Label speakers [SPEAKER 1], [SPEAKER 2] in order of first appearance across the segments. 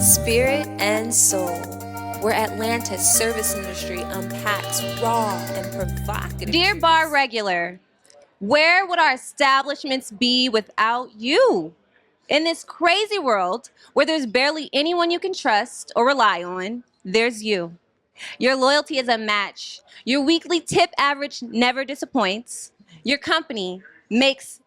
[SPEAKER 1] Spirit and soul, where Atlanta's service industry unpacks raw and provocative.
[SPEAKER 2] Dear bar regular, where would our establishments be without you? In this crazy world where there's barely anyone you can trust or rely on, there's you. Your loyalty is unmatched. Your weekly tip average never disappoints. Your company makes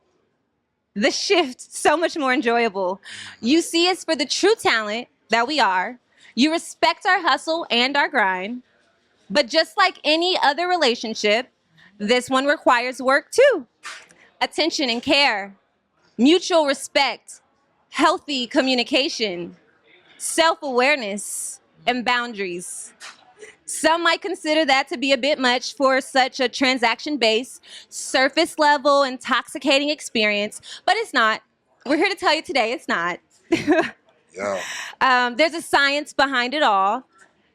[SPEAKER 2] the shift so much more enjoyable. You see us for the true talent that we are. You respect our hustle and our grind. But just like any other relationship, this one requires work too. Attention and care, mutual respect, healthy communication, self-awareness, and boundaries. Some might consider that to be a bit much for such a transaction-based, surface-level, intoxicating experience, but it's not. We're here to tell you today it's not. There's a science behind it all.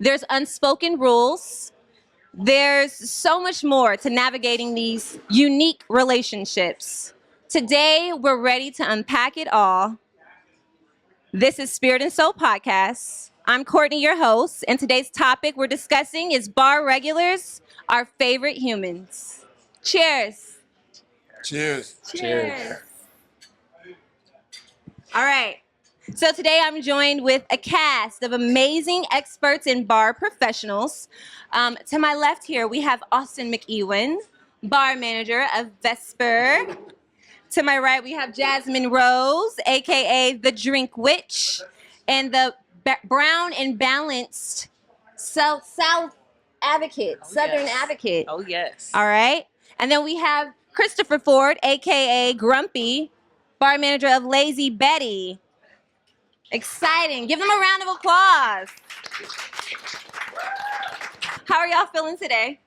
[SPEAKER 2] There's unspoken rules. There's so much more to navigating these unique relationships. Today, we're ready to unpack it all. This is Spirit and Soul Podcast. I'm Courtney, your host, and today's topic we're discussing is bar regulars, our favorite humans. Cheers.
[SPEAKER 3] Cheers.
[SPEAKER 2] Cheers. All right. So today I'm joined with a cast of amazing experts and bar professionals. To my left here, we have Austin McEwen, bar manager of Vesper. To my right, we have Jasmin Rose, aka the Drink Witch, and the brown and balanced South Advocate, Southern Advocate.
[SPEAKER 4] Oh, yes.
[SPEAKER 2] All right. And then we have Christopher Ford, aka Grumpy, bar manager of Lazy Betty. Exciting. Give them a round of applause. How are y'all feeling today?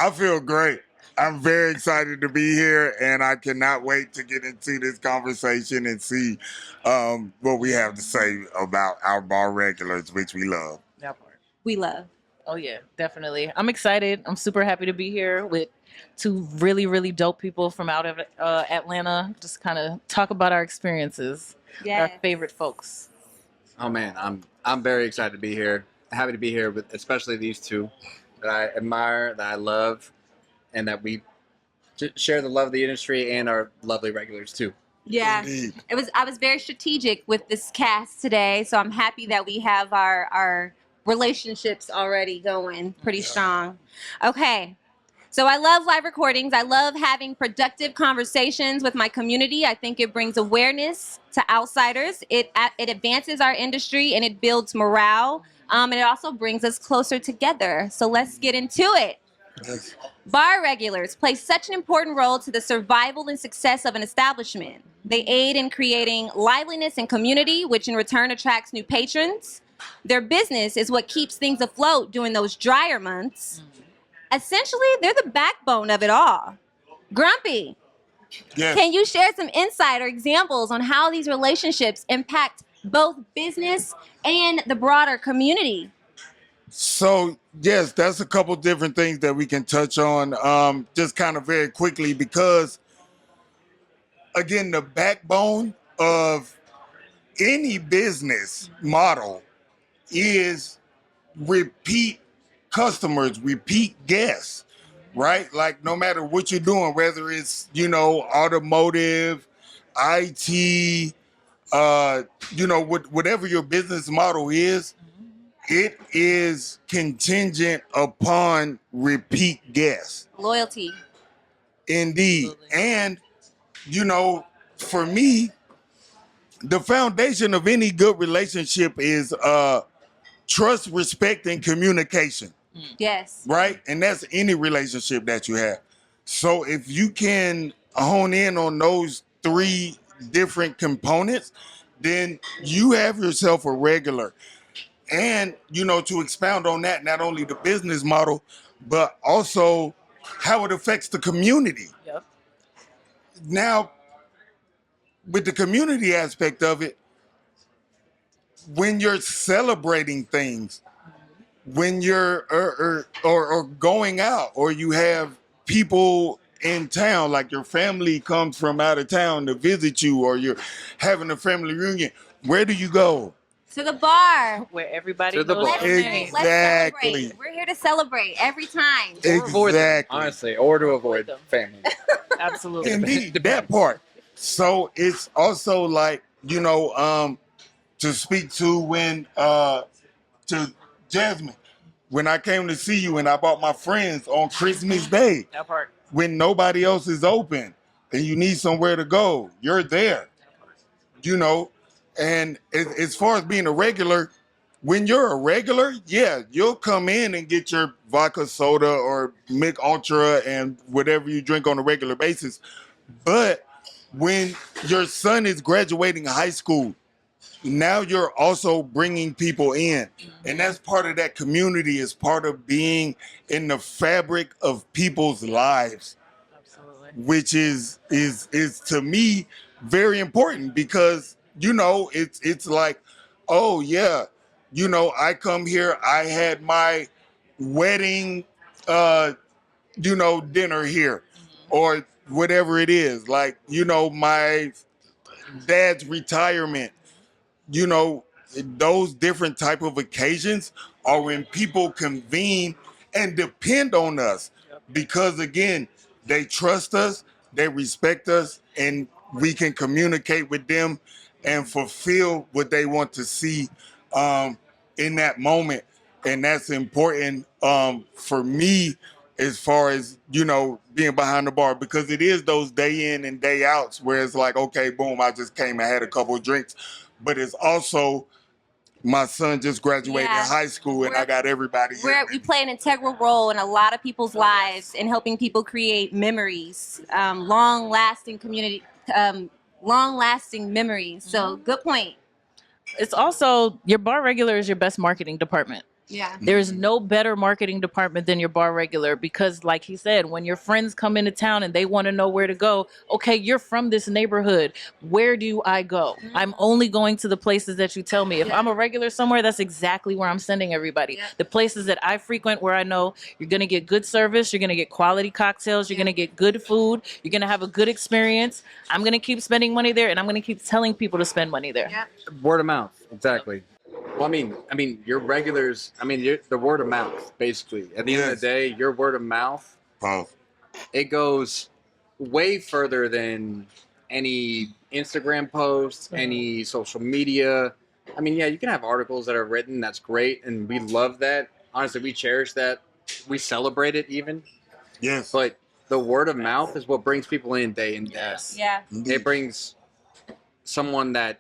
[SPEAKER 3] I feel great. I'm very excited to be here, and I cannot wait to get into this conversation and see what we have to say about our bar regulars, which we love.
[SPEAKER 4] That part.
[SPEAKER 2] We love.
[SPEAKER 4] Oh, yeah, definitely. I'm excited. I'm super happy to be here with two really, really dope people from out of Atlanta. Just kind of talk about our experiences, our favorite folks.
[SPEAKER 5] Oh, man, I'm very excited to be here. Happy to be here with especially these two that I admire, that I love, and that we share the love of the industry and our lovely regulars too.
[SPEAKER 2] Yeah,
[SPEAKER 3] Indeed.
[SPEAKER 2] I was very strategic with this cast today, so I'm happy that we have our relationships already going pretty strong. Okay, so I love live recordings. I love having productive conversations with my community. I think it brings awareness to outsiders. It advances our industry and it builds morale. And it also brings us closer together. So let's get into it.
[SPEAKER 3] Yes.
[SPEAKER 2] Bar regulars play such an important role to the survival and success of an establishment. They aid in creating liveliness and community, which in return attracts new patrons. Their business is what keeps things afloat during those drier months. Essentially, they're the backbone of it all. Grumpy,
[SPEAKER 3] Yes.
[SPEAKER 2] can you share some insight or examples on how these relationships impact both business and the broader community?
[SPEAKER 3] So, yes, that's a couple different things that we can touch on just kind of very quickly because, again, the backbone of any business model is repeat customers, repeat guests, right? Like no matter what you're doing, whether it's, automotive, IT, whatever your business model is, it is contingent upon repeat guests.
[SPEAKER 2] Loyalty.
[SPEAKER 3] Indeed. And, for me, the foundation of any good relationship is trust, respect, and communication.
[SPEAKER 2] Yes.
[SPEAKER 3] Right? And that's any relationship that you have. So if you can hone in on those three different components, then you have yourself a regular. And, to expound on that, not only the business model, but also how it affects the community.
[SPEAKER 4] Yep.
[SPEAKER 3] Now, with the community aspect of it, when you're celebrating things, when you're or going out, or you have people in town, like your family comes from out of town to visit you, or you're having a family reunion, where do you go?
[SPEAKER 2] To the bar.
[SPEAKER 4] Where everybody
[SPEAKER 5] To the
[SPEAKER 4] knows
[SPEAKER 5] bar.
[SPEAKER 4] your name.
[SPEAKER 2] Let's
[SPEAKER 3] Exactly.
[SPEAKER 2] celebrate. We're here to celebrate every time.
[SPEAKER 5] Or avoid them,
[SPEAKER 3] Exactly.
[SPEAKER 5] honestly, or to avoid
[SPEAKER 4] them.
[SPEAKER 5] family.
[SPEAKER 4] Absolutely.
[SPEAKER 3] Indeed, that part. So it's also like, to speak to to Jasmin, when I came to see you and I bought my friends on Christmas Day,
[SPEAKER 4] That part.
[SPEAKER 3] when nobody else is open and you need somewhere to go, you're there, And as far as being a regular, when you're a regular, yeah, you'll come in and get your vodka soda or Mick Ultra and whatever you drink on a regular basis. But when your son is graduating high school, now you're also bringing people in. And that's part of that community, is part of being in the fabric of people's lives,
[SPEAKER 4] Absolutely.
[SPEAKER 3] which is to me very important, because it's like, oh yeah, I come here, I had my wedding dinner here, or whatever it is, like my dad's retirement, you know, those different type of occasions are when people convene and depend on us, because again, they trust us, they respect us, and we can communicate with them and fulfill what they want to see in that moment. And that's important for me, as far as being behind the bar, because it is those day in and day outs where it's like, okay, boom, I just came and had a couple of drinks. But it's also, my son just graduated high school, and I got everybody here.
[SPEAKER 2] We play an integral role in a lot of people's lives in helping people create memories, long-lasting memories. So good point.
[SPEAKER 4] It's also, your bar regular is your best marketing department.
[SPEAKER 2] Yeah.
[SPEAKER 4] There's no better marketing department than your bar regular, because like he said, when your friends come into town and they want to know where to go, okay, you're from this neighborhood, where do I go? I'm only going to the places that you tell me. If I'm a regular somewhere, that's exactly where I'm sending everybody. The places that I frequent, where I know you're going to get good service, you're going to get quality cocktails, you're going to get good food, you're going to have a good experience. I'm going to keep spending money there, and I'm going to keep telling people to spend money there.
[SPEAKER 5] Word of mouth, exactly. Well, I mean, your regulars. You're the word of mouth, basically. At the end of the day, your word of mouth, it goes way further than any Instagram posts, any social media. You can have articles that are written. That's great, and we love that. Honestly, we cherish that. We celebrate it even.
[SPEAKER 3] Yes.
[SPEAKER 5] But the word of mouth is what brings people in day and day.
[SPEAKER 2] Yeah.
[SPEAKER 5] It brings someone that's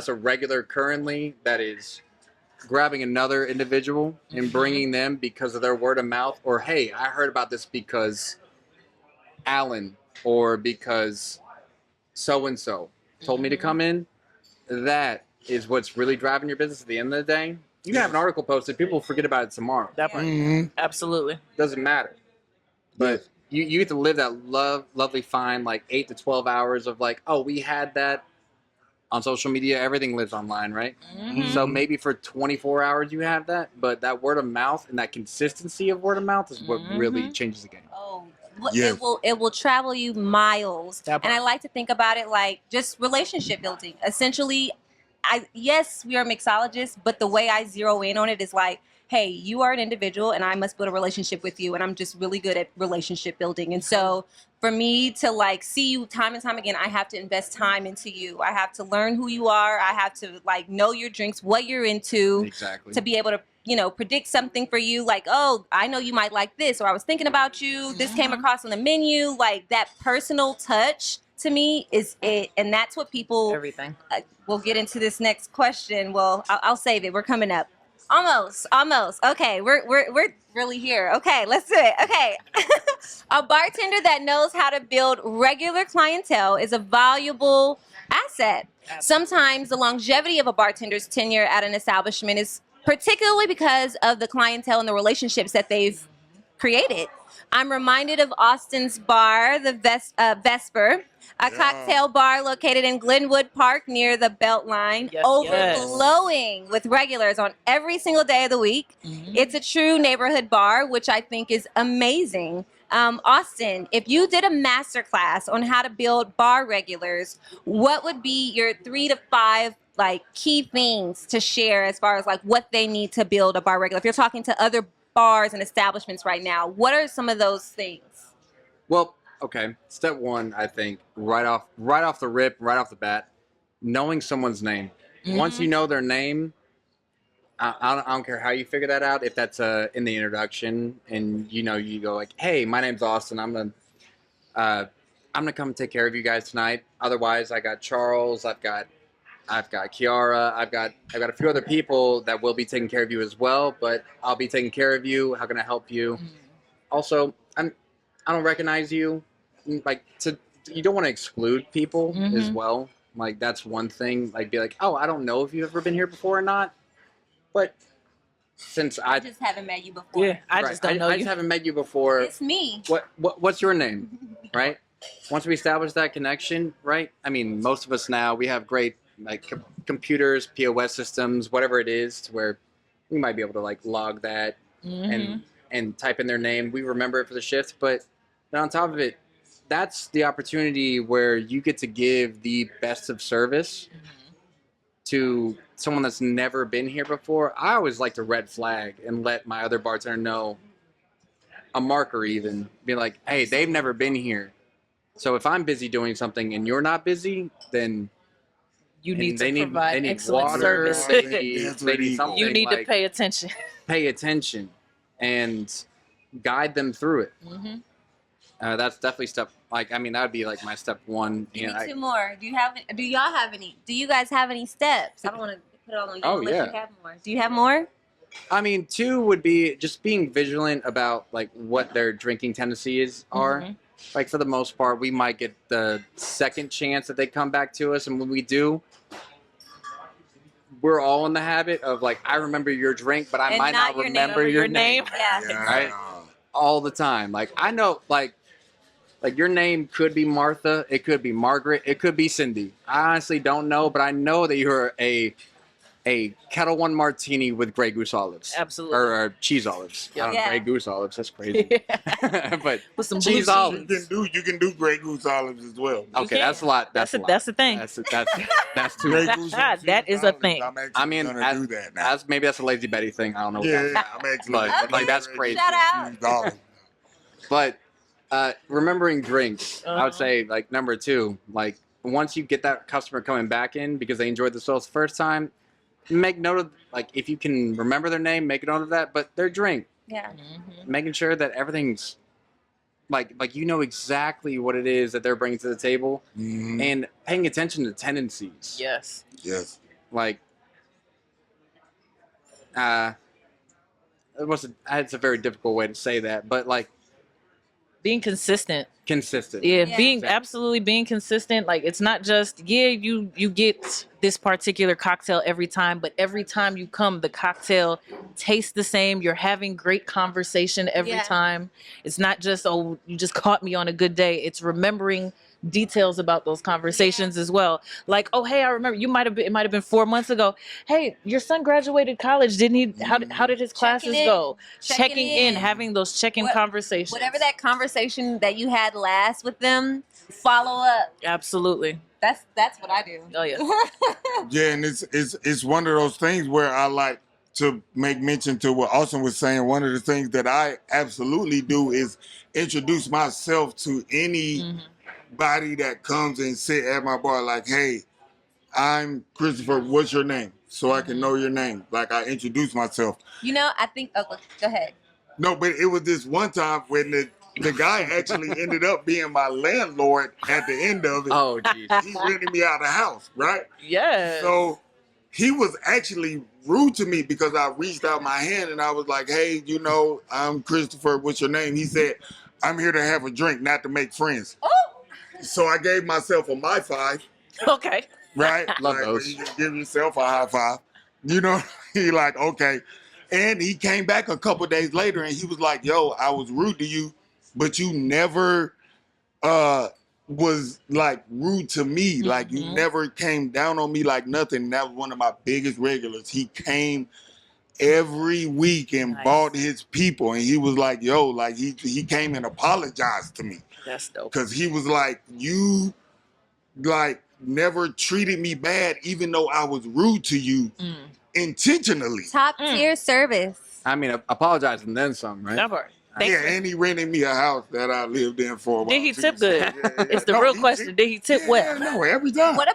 [SPEAKER 5] a regular currently, that is grabbing another individual and bringing them because of their word of mouth, or hey, I heard about this because Alan, or because so and so told me to come in. That is what's really driving your business at the end of the day. You can have an article posted, people will forget about it tomorrow.
[SPEAKER 4] That part. Absolutely.
[SPEAKER 5] Doesn't matter. But you get to live that lovely fine, like 8 to 12 hours of like, oh, we had that on social media. Everything lives online, right? So maybe for 24 hours you have that, but that word of mouth and that consistency of word of mouth is what really changes the game.
[SPEAKER 2] Oh, it will travel you miles. And I like to think about it like just relationship building. Essentially, we are mixologists, but the way I zero in on it is like, hey, you are an individual and I must build a relationship with you, and I'm just really good at relationship building. And so for me to like see you time and time again, I have to invest time into you. I have to learn who you are. I have to like know your drinks, what you're into, to be able to predict something for you. Like, oh, I know you might like this, or I was thinking about you. This came across on the menu. Like that personal touch to me is it, and that's what people.
[SPEAKER 4] Everything.
[SPEAKER 2] We'll get into this next question. Well, I'll save it. We're coming up. Almost. Okay, we're really here. Okay, let's do it. Okay. A bartender that knows how to build regular clientele is a valuable asset. Sometimes the longevity of a bartender's tenure at an establishment is particularly because of the clientele and the relationships that they've created. I'm reminded of Austin's bar, the Vesper, a cocktail bar located in Glenwood Park near the Beltline, overflowing with regulars on every single day of the week. It's a true neighborhood bar, which I think is amazing. Austin, if you did a master class on how to build bar regulars, what would be your 3 to 5 like key things to share as far as like what they need to build a bar regular? If you're talking to other bars and establishments right now, what are some of those things?
[SPEAKER 5] Well, okay. Step one, I think, right off the rip, right off the bat, knowing someone's name. Once you know their name, I don't care how you figure that out. If that's in the introduction, and you go like, "Hey, my name's Austin. I'm gonna come take care of you guys tonight." Otherwise, I got Charles. I've got Kiara. I've got a few other people that will be taking care of you as well. But I'll be taking care of you. How can I help you? Also, I don't recognize you. Like, you don't want to exclude people as well. Like, that's one thing. Like, be like, "Oh, I don't know if you've ever been here before or not." But since I
[SPEAKER 2] just haven't met you before.
[SPEAKER 4] Yeah, I just don't know
[SPEAKER 5] I
[SPEAKER 4] you.
[SPEAKER 5] just haven't met you before.
[SPEAKER 2] It's me.
[SPEAKER 5] What's your name, right? Once we establish that connection, right? I mean, most of us now, we have great like computers, POS systems, whatever it is, to where we might be able to like log that and type in their name. We remember it for the shift, but then on top of it, that's the opportunity where you get to give the best of service to someone that's never been here before. I always like to red flag and let my other bartender know, a marker even, be like, "Hey, they've never been here. So if I'm busy doing something and you're not busy, then
[SPEAKER 4] You need to
[SPEAKER 5] they
[SPEAKER 4] provide
[SPEAKER 5] need
[SPEAKER 4] excellent
[SPEAKER 5] water,
[SPEAKER 4] service.
[SPEAKER 5] they need something.
[SPEAKER 4] You need to
[SPEAKER 5] like,
[SPEAKER 4] pay attention.
[SPEAKER 5] pay attention and guide them through it." That's definitely step. Like, I mean, that would be like my step one.
[SPEAKER 2] Give me 2 more. Do y'all have any? Do you guys have any steps? I don't want to put it all on you unless you have more. Do you have more?
[SPEAKER 5] I mean, 2 would be just being vigilant about like what their drinking tendencies are. Like, for the most part, we might get the second chance that they come back to us, and when we do, we're all in the habit of like, I remember your drink, but I might not remember your name.
[SPEAKER 2] Yeah.
[SPEAKER 5] Right? All the time. Like, I know, like your name could be Martha, it could be Margaret, it could be Cindy. I honestly don't know, but I know that you're a Kettle One martini with Grey Goose olives.
[SPEAKER 4] Absolutely.
[SPEAKER 5] Or cheese olives. I don't know, Grey Goose olives, that's crazy. But
[SPEAKER 4] with some
[SPEAKER 5] cheese olives.
[SPEAKER 3] You can do Grey Goose olives as well.
[SPEAKER 5] Okay, that's a lot. That's a lot.
[SPEAKER 4] the thing.
[SPEAKER 5] That's too
[SPEAKER 3] Grey
[SPEAKER 5] much.
[SPEAKER 3] Goose and cheese
[SPEAKER 4] That is a
[SPEAKER 3] olives,
[SPEAKER 4] thing.
[SPEAKER 3] I'm actually
[SPEAKER 5] I mean,
[SPEAKER 3] gonna do that now.
[SPEAKER 5] maybe that's a lazy Betty thing. I don't know.
[SPEAKER 3] Yeah, I'm actually
[SPEAKER 5] But, like, that's
[SPEAKER 3] Grey
[SPEAKER 5] crazy.
[SPEAKER 3] Goose
[SPEAKER 2] Shout
[SPEAKER 3] and cheese olives.
[SPEAKER 5] But remembering drinks, I would say like number 2. Like, once you get that customer coming back in because they enjoyed the sauce the first time, make note of, like, if you can remember their name, make a note of that. But their drink,
[SPEAKER 2] Yeah.
[SPEAKER 5] making sure that everything's like you know exactly what it is that they're bringing to the table, and paying attention to tendencies.
[SPEAKER 4] Yes.
[SPEAKER 3] Yes.
[SPEAKER 5] Like, it's a very difficult way to say that, but like
[SPEAKER 4] Being consistent.
[SPEAKER 5] consistent.
[SPEAKER 4] Yeah,
[SPEAKER 2] Yeah.
[SPEAKER 4] being absolutely being consistent. Like, it's not just you get this particular cocktail every time, but every time you come, the cocktail tastes the same. You're having great conversation every time. It's not just, "Oh, you just caught me on a good day." It's remembering details about those conversations as well. Like, "Oh, hey, I remember it might have been 4 months ago. Hey, your son graduated college. Didn't he? How did his classes go?" Checking in, having those check-in conversations.
[SPEAKER 2] Whatever that conversation that you had last with them, follow up.
[SPEAKER 4] Absolutely.
[SPEAKER 2] That's what I do.
[SPEAKER 4] Oh yeah.
[SPEAKER 3] Yeah, and it's one of those things where I like to make mention to what Austin was saying. One of the things that I absolutely do is introduce myself to anybody that comes and sit at my bar. Like, "Hey, I'm Christopher. What's your name?" So I can know your name. Like, I introduce myself.
[SPEAKER 2] I think. Oh, go ahead.
[SPEAKER 3] No, but it was this one time when the guy actually ended up being my landlord at the end of it.
[SPEAKER 5] Oh, jeez.
[SPEAKER 3] He rented me out of the house, right?
[SPEAKER 4] Yes.
[SPEAKER 3] So he was actually rude to me because I reached out my hand and I was like, "Hey, I'm Christopher. What's your name?" He said, "I'm here to have a drink, not to make friends."
[SPEAKER 2] Oh.
[SPEAKER 3] So I gave myself a my five,
[SPEAKER 4] Okay.
[SPEAKER 3] right?
[SPEAKER 5] Love
[SPEAKER 3] like,
[SPEAKER 5] those.
[SPEAKER 3] You just give yourself a high five. He like, okay. And he came back a couple days later and he was like, "Yo, I was rude to you, but you never was like rude to me. Like, you never came down on me like nothing." And that was one of my biggest regulars. He came every week and
[SPEAKER 4] Nice.
[SPEAKER 3] bought his people. And he was like, yo, like he came and apologized to me.
[SPEAKER 4] That's dope.
[SPEAKER 3] Because he was like, you like never treated me bad, even though I was rude to you intentionally.
[SPEAKER 2] Top tier service.
[SPEAKER 5] I mean, apologize and then some, right?
[SPEAKER 4] That part.
[SPEAKER 3] Yeah, and he rented me a house that I lived in for a while.
[SPEAKER 4] Did he
[SPEAKER 3] too.
[SPEAKER 4] tip good?
[SPEAKER 3] Yeah.
[SPEAKER 4] It's the
[SPEAKER 3] No,
[SPEAKER 4] real
[SPEAKER 3] he
[SPEAKER 4] question.
[SPEAKER 3] tipped-
[SPEAKER 4] Did he tip well?
[SPEAKER 3] Yeah, no, every time.
[SPEAKER 2] What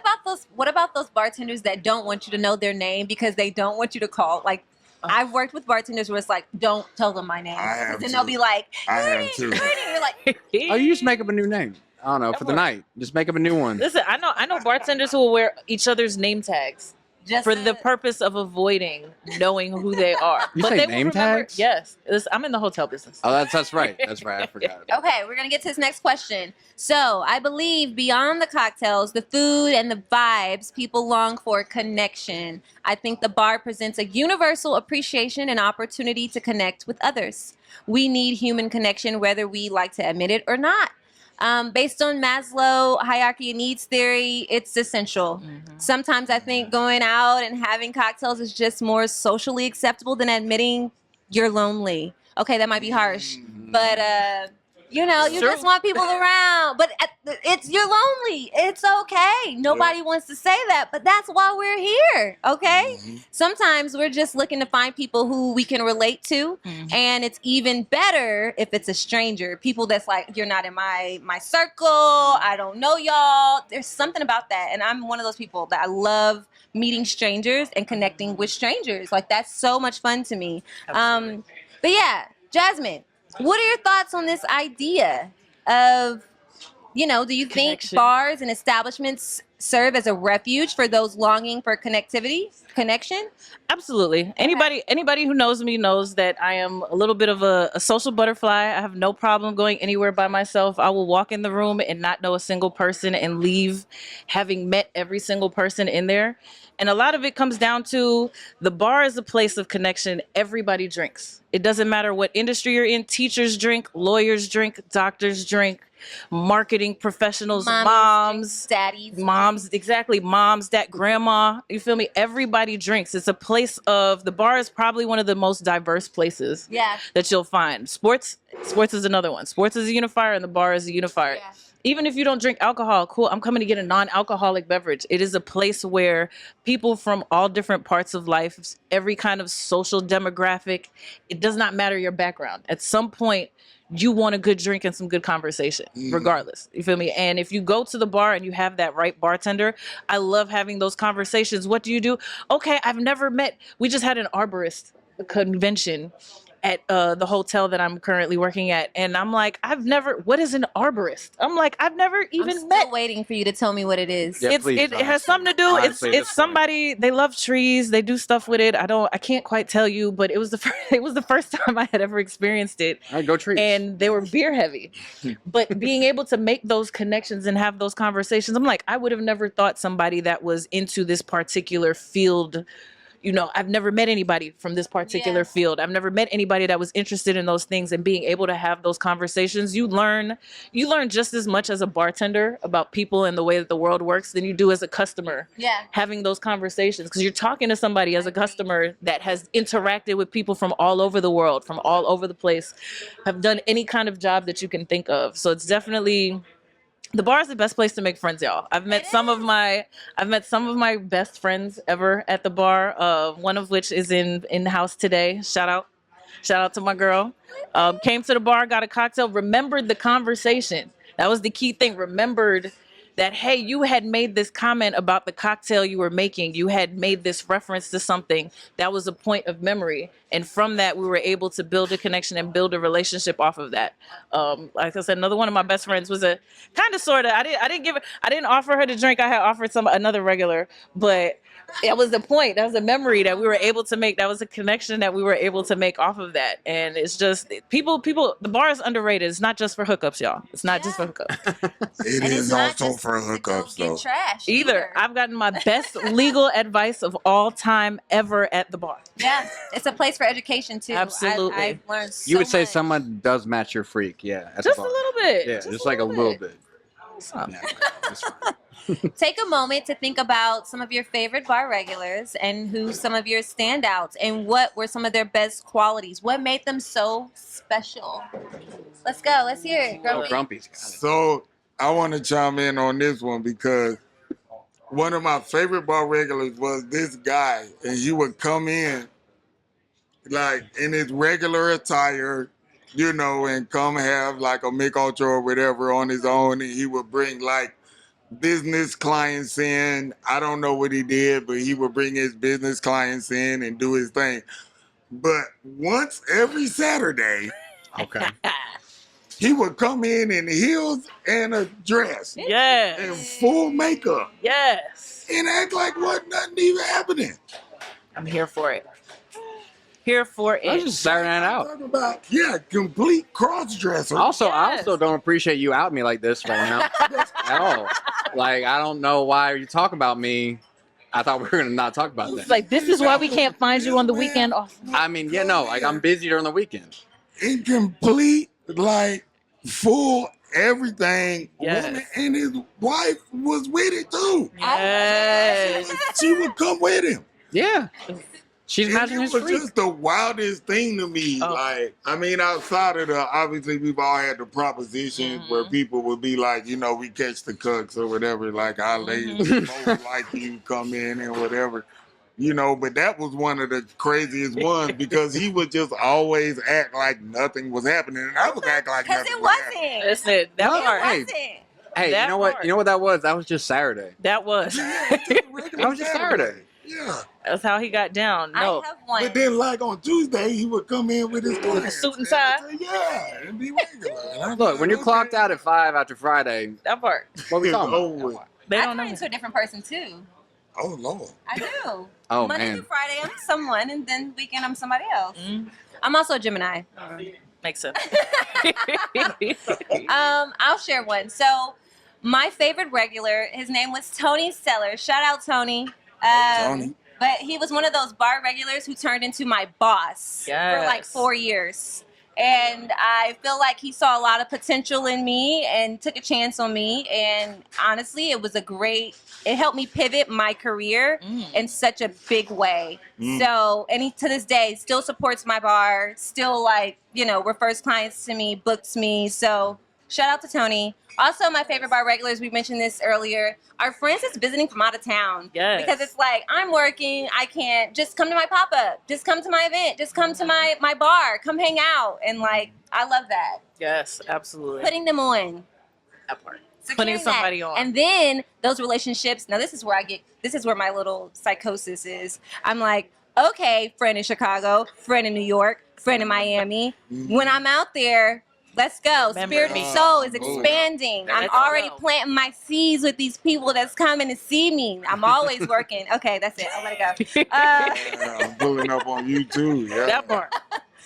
[SPEAKER 2] about those bartenders that don't want you to know their name because they don't want you to call? Like, I've worked with bartenders where it's like, don't tell them my name.
[SPEAKER 3] I have
[SPEAKER 2] Then
[SPEAKER 3] too.
[SPEAKER 2] they'll be like,
[SPEAKER 3] I have
[SPEAKER 2] Courtney,
[SPEAKER 3] too.
[SPEAKER 2] Courtney. You're like,
[SPEAKER 5] Oh, you just make up a new name. I don't know, for the night. Just make up a new one.
[SPEAKER 4] Listen, I know bartenders who will wear each other's name tags
[SPEAKER 2] just
[SPEAKER 4] for the purpose of avoiding knowing who they are.
[SPEAKER 5] You
[SPEAKER 4] but
[SPEAKER 5] say
[SPEAKER 4] they will
[SPEAKER 5] name
[SPEAKER 4] remember.
[SPEAKER 5] tags?
[SPEAKER 4] Yes, I'm in the hotel business.
[SPEAKER 5] Oh, that's right. That's right. I forgot.
[SPEAKER 2] Okay, we're gonna get to this next question. So I believe beyond the cocktails, the food and the vibes, people long for connection. I think the bar presents a universal appreciation and opportunity to connect with others. We need human connection, whether we like to admit it or not. Based on Maslow hierarchy of needs theory, it's essential. Sometimes I think going out and having cocktails is just more socially acceptable than admitting you're lonely. Okay, that might be harsh, but you know, you just want people around. But you're lonely. It's okay. Nobody wants to say that, but that's why we're here. Okay. Sometimes we're just looking to find people who we can relate to, and it's even better if it's a stranger. People that's like, you're not in my circle. I don't know y'all. There's something about that, and I'm one of those people that I love meeting strangers and connecting with strangers. Like, that's so much fun to me. But yeah, Jasmin, what are your thoughts on this idea of, you know, do you think
[SPEAKER 4] Connection.
[SPEAKER 2] bars and establishments serve as a refuge for those longing for connection?
[SPEAKER 4] Absolutely. Anybody who knows me knows that I am a little bit of a social butterfly. I have no problem going anywhere by myself. I will walk in the room and not know a single person and leave having met every single person in there. And a lot of it comes down to the bar is a place of connection. Everybody drinks. It doesn't matter what industry you're in. Teachers drink, lawyers drink, doctors drink, marketing professionals, moms,
[SPEAKER 2] daddies,
[SPEAKER 4] moms, dad, grandma. You feel me? Everybody drinks. It's a place of, the bar is probably one of the most diverse places that you'll find. Sports is another one. Sports is a unifier and the bar is a unifier.
[SPEAKER 2] Yeah.
[SPEAKER 4] Even if you don't drink alcohol, cool, I'm coming to get a non-alcoholic beverage. It is a place where people from all different parts of life, every kind of social demographic, it does not matter your background. At some point, you want a good drink and some good conversation, regardless. You feel me? And if you go to the bar and you have that right bartender, I love having those conversations. What do you do? Okay, I've never met, we just had an arborist convention at the hotel that I'm currently working at. And I'm like, what is an arborist? I'm like, I've never even
[SPEAKER 2] I'm
[SPEAKER 4] met.
[SPEAKER 2] still waiting for you to tell me what it is.
[SPEAKER 5] Yeah, please,
[SPEAKER 4] It has something to do.
[SPEAKER 5] honestly,
[SPEAKER 4] It's somebody, they love trees. They do stuff with it. I can't quite tell you, but it was the first time I had ever experienced it.
[SPEAKER 5] All right, go trees.
[SPEAKER 4] And they were beer heavy. But being able to make those connections and have those conversations, I'm like, I would have never thought somebody that was into this particular field, you know, I've never met anybody from this particular field. I've never met anybody that was interested in those things, and being able to have those conversations, you learn just as much as a bartender about people and the way that the world works than you do as a customer.
[SPEAKER 2] Yeah.
[SPEAKER 4] Having those conversations, because you're talking to somebody as a customer that has interacted with people from all over the world, from all over the place, have done any kind of job that you can think of. So it's definitely, the bar is the best place to make friends, y'all. I've met some of my best friends ever at the bar. One of which is in the house today. Shout out to my girl. Came to the bar, got a cocktail, remembered the conversation. That was the key thing. Remembered that, hey, you had made this comment about the cocktail you were making. You had made this reference to something. That was a point of memory. And from that, we were able to build a connection and build a relationship off of that. Like I said, another one of my best friends was a kind of sort of, I didn't offer her to drink. I had offered another regular, but it was the point. That was a memory that we were able to make. That was a connection that we were able to make off of that. And it's just people, the bar is underrated. It's not just for hookups, y'all. It's not just for hookups.
[SPEAKER 3] It
[SPEAKER 2] And
[SPEAKER 3] is
[SPEAKER 2] it's not
[SPEAKER 3] also
[SPEAKER 2] just
[SPEAKER 3] for
[SPEAKER 2] to
[SPEAKER 3] hookups,
[SPEAKER 2] go
[SPEAKER 3] though.
[SPEAKER 2] get trash
[SPEAKER 4] Either. I've gotten my best legal advice of all time ever at the bar.
[SPEAKER 2] Yeah, it's a place for education too.
[SPEAKER 4] Absolutely.
[SPEAKER 2] I've learned so
[SPEAKER 5] You would say
[SPEAKER 2] much.
[SPEAKER 5] someone does match your freak, yeah. At
[SPEAKER 4] Just
[SPEAKER 5] the
[SPEAKER 4] a
[SPEAKER 5] bar.
[SPEAKER 4] little bit.
[SPEAKER 5] Yeah, just like a little bit.
[SPEAKER 4] Awesome.
[SPEAKER 5] Yeah, it's fine.
[SPEAKER 2] Take a moment to think about some of your favorite bar regulars and who some of your standouts and what were some of their best qualities. What made them so special? Let's go. Let's hear it.
[SPEAKER 5] Oh,
[SPEAKER 2] Grumpy.
[SPEAKER 5] Grumpy's got it.
[SPEAKER 3] So I want to chime in on this one because one of my favorite bar regulars was this guy, and he would come in like in his regular attire, you know, and come have like a Mick Ultra or whatever on his own, and he would bring like business clients in. I don't know what he did, but he would bring his business clients in and do his thing. But once every Saturday,
[SPEAKER 5] Okay.
[SPEAKER 3] he would come in heels and a dress and
[SPEAKER 4] Yes.
[SPEAKER 3] full makeup
[SPEAKER 4] Yes.
[SPEAKER 3] and act like what nothing even happening.
[SPEAKER 4] I'm here for it. Here for
[SPEAKER 5] I was
[SPEAKER 4] it.
[SPEAKER 5] just Saturday night out.
[SPEAKER 3] Talking about complete cross dresser.
[SPEAKER 5] Also, I
[SPEAKER 4] Yes.
[SPEAKER 5] also don't appreciate you out me like this right now at all. Like, I don't know why you talk about me. I thought we were gonna not talk about that.
[SPEAKER 4] It's like, this is why we can't find you on the weekend off.
[SPEAKER 5] I mean, yeah, no, like I'm busy during the weekend.
[SPEAKER 3] Incomplete, like full everything.
[SPEAKER 4] Yes.
[SPEAKER 3] Woman and his wife was with it too.
[SPEAKER 4] Yes.
[SPEAKER 3] She would come with him.
[SPEAKER 5] Yeah, she's
[SPEAKER 3] And
[SPEAKER 5] matching
[SPEAKER 3] it
[SPEAKER 5] his
[SPEAKER 3] was
[SPEAKER 5] freak.
[SPEAKER 3] just the wildest thing to me.
[SPEAKER 4] Oh.
[SPEAKER 3] Like, I mean, outside of the, obviously we've all had the propositions where people would be like, you know, we catch the cucks or whatever, like our ladies both like you come in and whatever, you know, but that was one of the craziest ones because he would just always act like nothing was happening. And I would act like
[SPEAKER 2] Because
[SPEAKER 3] nothing
[SPEAKER 2] it
[SPEAKER 3] was happening.
[SPEAKER 2] wasn't.
[SPEAKER 4] Listen, that
[SPEAKER 5] No,
[SPEAKER 4] part.
[SPEAKER 5] hey.
[SPEAKER 2] Wasn't.
[SPEAKER 5] Hey,
[SPEAKER 4] That
[SPEAKER 5] you know what?
[SPEAKER 4] part.
[SPEAKER 5] You know what that was? That was just Saturday.
[SPEAKER 4] That was.
[SPEAKER 3] That
[SPEAKER 5] was just Saturday.
[SPEAKER 3] Yeah.
[SPEAKER 4] That's how he got down. No.
[SPEAKER 2] I have one.
[SPEAKER 3] But then, like on Tuesday, he would come in with his clients.
[SPEAKER 4] suit and tie?
[SPEAKER 3] Yeah, and be regular. And I'm
[SPEAKER 5] Look,
[SPEAKER 3] like,
[SPEAKER 5] when you're
[SPEAKER 3] okay.
[SPEAKER 5] clocked out at 5 after Friday,
[SPEAKER 4] That part.
[SPEAKER 5] what we
[SPEAKER 3] It's
[SPEAKER 5] talking
[SPEAKER 3] over with.
[SPEAKER 5] about?
[SPEAKER 4] They
[SPEAKER 2] I
[SPEAKER 4] don't
[SPEAKER 2] turn
[SPEAKER 4] know.
[SPEAKER 2] into a different person too.
[SPEAKER 3] Oh Lord.
[SPEAKER 2] I do.
[SPEAKER 5] Oh,
[SPEAKER 2] Monday
[SPEAKER 5] man.
[SPEAKER 2] through Friday, I'm someone, and then weekend, I'm somebody else.
[SPEAKER 4] Mm,
[SPEAKER 2] I'm also a Gemini.
[SPEAKER 4] makes sense.
[SPEAKER 2] I'll share one. So, my favorite regular, his name was Tony Seller. Shout out Tony.
[SPEAKER 3] Tony.
[SPEAKER 2] But he was one of those bar regulars who turned into my boss for like
[SPEAKER 4] Yes.
[SPEAKER 2] 4 years. And I feel like he saw a lot of potential in me and took a chance on me. And honestly, it helped me pivot my career in such a big way. So, and he to this day still supports my bar, still refers clients to me, books me. So shout out to Tony. Also, my favorite bar regulars, we mentioned this earlier, are friends that's visiting from out of town.
[SPEAKER 4] Yes.
[SPEAKER 2] Because it's like, I'm working, I can't, just come to my pop-up, just come to my event, just come to my bar, come hang out. And like, I love that.
[SPEAKER 4] Yes, absolutely.
[SPEAKER 2] Putting them on.
[SPEAKER 4] That part.
[SPEAKER 2] Securing
[SPEAKER 4] Putting somebody
[SPEAKER 2] that.
[SPEAKER 4] on.
[SPEAKER 2] And then those relationships, now this is where my little psychosis is. I'm like, okay, friend in Chicago, friend in New York, friend in Miami. When I'm out there, let's go.
[SPEAKER 4] Remember
[SPEAKER 2] Spirit
[SPEAKER 4] me.
[SPEAKER 2] and soul is expanding. I'm
[SPEAKER 4] Let's
[SPEAKER 2] already
[SPEAKER 4] go.
[SPEAKER 2] planting my seeds with these people that's coming to see me. I'm always working. Okay, that's it. I'll let it go.
[SPEAKER 3] Yeah, I'm pulling up on you too. Yeah.
[SPEAKER 4] That part.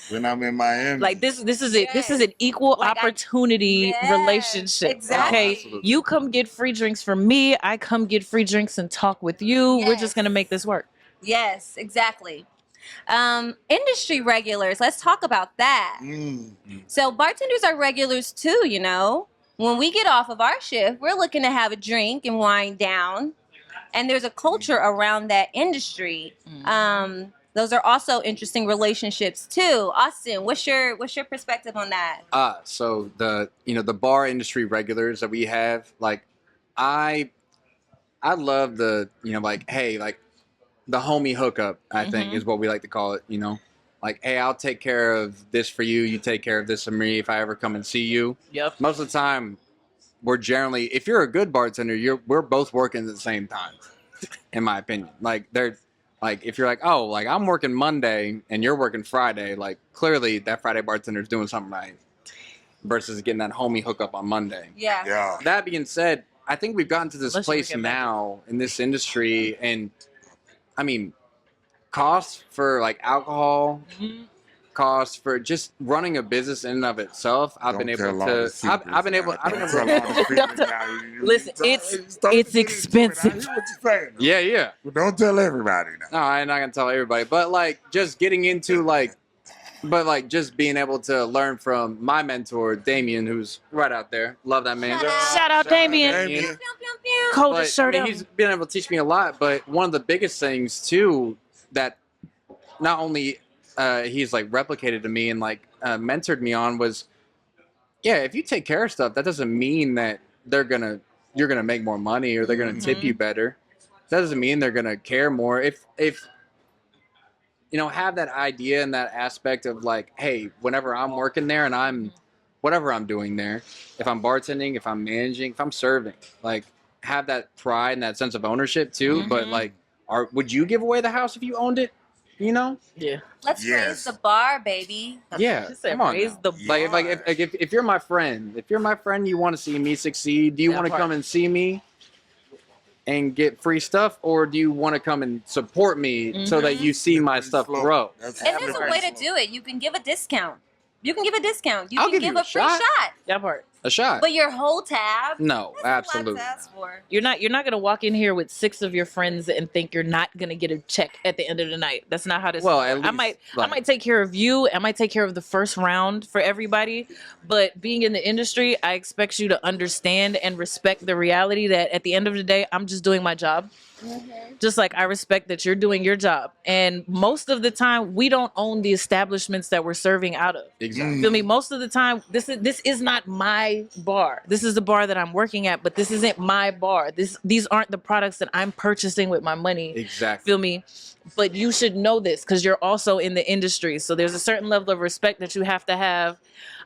[SPEAKER 3] When I'm in Miami.
[SPEAKER 4] Like this is it. This is an equal
[SPEAKER 2] Like
[SPEAKER 4] opportunity
[SPEAKER 2] Yes,
[SPEAKER 4] relationship.
[SPEAKER 2] exactly.
[SPEAKER 4] Okay,
[SPEAKER 5] Absolutely.
[SPEAKER 4] you come get free drinks from me. I come get free drinks and talk with you. We're
[SPEAKER 2] Yes.
[SPEAKER 4] just gonna make this work.
[SPEAKER 2] Yes, exactly. Industry regulars. Let's talk about that. So bartenders are regulars too, you know. When we get off of our shift, we're looking to have a drink and wind down. And there's a culture around that industry. Those are also interesting relationships too. Austin, what's your perspective on that?
[SPEAKER 5] So the bar industry regulars that we have, like I love the the homie hookup, I think is what we like to call it, you know. Like, hey, I'll take care of this for you, you take care of this for me if I ever come and see you.
[SPEAKER 4] Yep.
[SPEAKER 5] Most of the time we're generally, if you're a good bartender, we're both working at the same time, in my opinion. Like if you're like, oh, like I'm working Monday and you're working Friday, like clearly that Friday bartender's doing something right versus getting that homie hookup on Monday.
[SPEAKER 2] Yeah.
[SPEAKER 3] Yeah.
[SPEAKER 5] That being said, I think we've gotten to this
[SPEAKER 4] Unless you
[SPEAKER 5] place
[SPEAKER 4] get back.
[SPEAKER 5] now in this industry, and I mean, costs for like alcohol, costs for just running a business in and of itself. I've been able to. I've been able.
[SPEAKER 4] Listen, it's expensive.
[SPEAKER 3] I hear what you're saying.
[SPEAKER 5] Yeah.
[SPEAKER 3] But don't tell everybody now.
[SPEAKER 5] No, I'm not gonna tell everybody, but like just getting into like but like just being able to learn from my mentor Damien, who's right out there. Love that man.
[SPEAKER 4] Shout out Damien.
[SPEAKER 3] Damien.
[SPEAKER 4] Coldest shirt
[SPEAKER 5] I mean,
[SPEAKER 4] ever.
[SPEAKER 5] he's been able to teach me a lot. But one of the biggest things too that not only he's like replicated to me and like mentored me on was, yeah, if you take care of stuff, that doesn't mean that you're gonna make more money or they're gonna tip you better. That doesn't mean they're gonna care more. If you know, have that idea and that aspect of like, hey, whenever I'm working there and I'm whatever I'm doing there, if I'm bartending, if I'm managing, if I'm serving, like have that pride and that sense of ownership too. But like, would you give away the house if you owned it? You know?
[SPEAKER 4] Yeah.
[SPEAKER 1] Let's
[SPEAKER 3] Yes.
[SPEAKER 1] raise the bar, baby.
[SPEAKER 5] Yeah.
[SPEAKER 4] He said
[SPEAKER 5] Come on
[SPEAKER 4] raise
[SPEAKER 5] now.
[SPEAKER 4] the
[SPEAKER 5] Like if you're my friend, you want to see me succeed. Do you
[SPEAKER 4] That
[SPEAKER 5] want to
[SPEAKER 4] part.
[SPEAKER 5] come and see me and get free stuff, or do you want to come and support me so that you see my stuff
[SPEAKER 3] Slow.
[SPEAKER 5] grow?
[SPEAKER 3] That's
[SPEAKER 1] And there's a
[SPEAKER 3] very
[SPEAKER 1] way to
[SPEAKER 3] slow.
[SPEAKER 1] do it. You can give a discount. You can give a discount. You
[SPEAKER 5] I'll
[SPEAKER 1] can
[SPEAKER 5] give
[SPEAKER 1] give
[SPEAKER 5] you
[SPEAKER 1] a
[SPEAKER 5] a
[SPEAKER 1] free
[SPEAKER 5] shot.
[SPEAKER 1] shot.
[SPEAKER 4] That part.
[SPEAKER 5] A shot.
[SPEAKER 1] But your whole tab?
[SPEAKER 5] No,
[SPEAKER 1] That's
[SPEAKER 5] absolutely.
[SPEAKER 1] a lot to ask for.
[SPEAKER 4] You're not gonna walk in here with 6 of your friends and think you're not gonna get a check at the end of the night. That's not how this
[SPEAKER 5] Well,
[SPEAKER 4] works.
[SPEAKER 5] at
[SPEAKER 4] I
[SPEAKER 5] least,
[SPEAKER 4] might
[SPEAKER 5] like-
[SPEAKER 4] take care of you. I might take care of the first round for everybody. But being in the industry, I expect you to understand and respect the reality that at the end of the day, I'm just doing my job. Just like I respect that you're doing your job. And most of the time, we don't own the establishments that we're serving out of.
[SPEAKER 5] Exactly.
[SPEAKER 4] Feel me? Most of the time, this is not my bar. This is the bar that I'm working at, but this isn't my bar. These aren't the products that I'm purchasing with my money.
[SPEAKER 5] Exactly.
[SPEAKER 4] Feel me? But you should know this because you're also in the industry. So there's a certain level of respect that you have to have.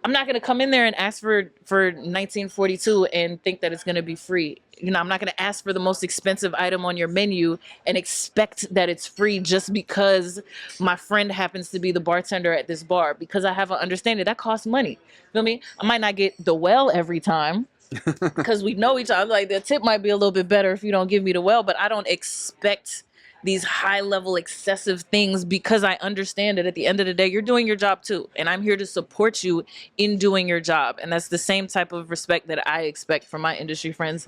[SPEAKER 4] I'm not gonna come in there and ask for 1942 and think that it's gonna be free. You know, I'm not gonna ask for the most expensive item on your menu and expect that it's free just because my friend happens to be the bartender at this bar, because I have an understanding that costs money. Feel me? I might not get the well every time because we know each other. Like the tip might be a little bit better if you don't give me the well, but I don't expect these high level excessive things because I understand that at the end of the day, you're doing your job too. And I'm here to support you in doing your job. And that's the same type of respect that I expect from my industry friends.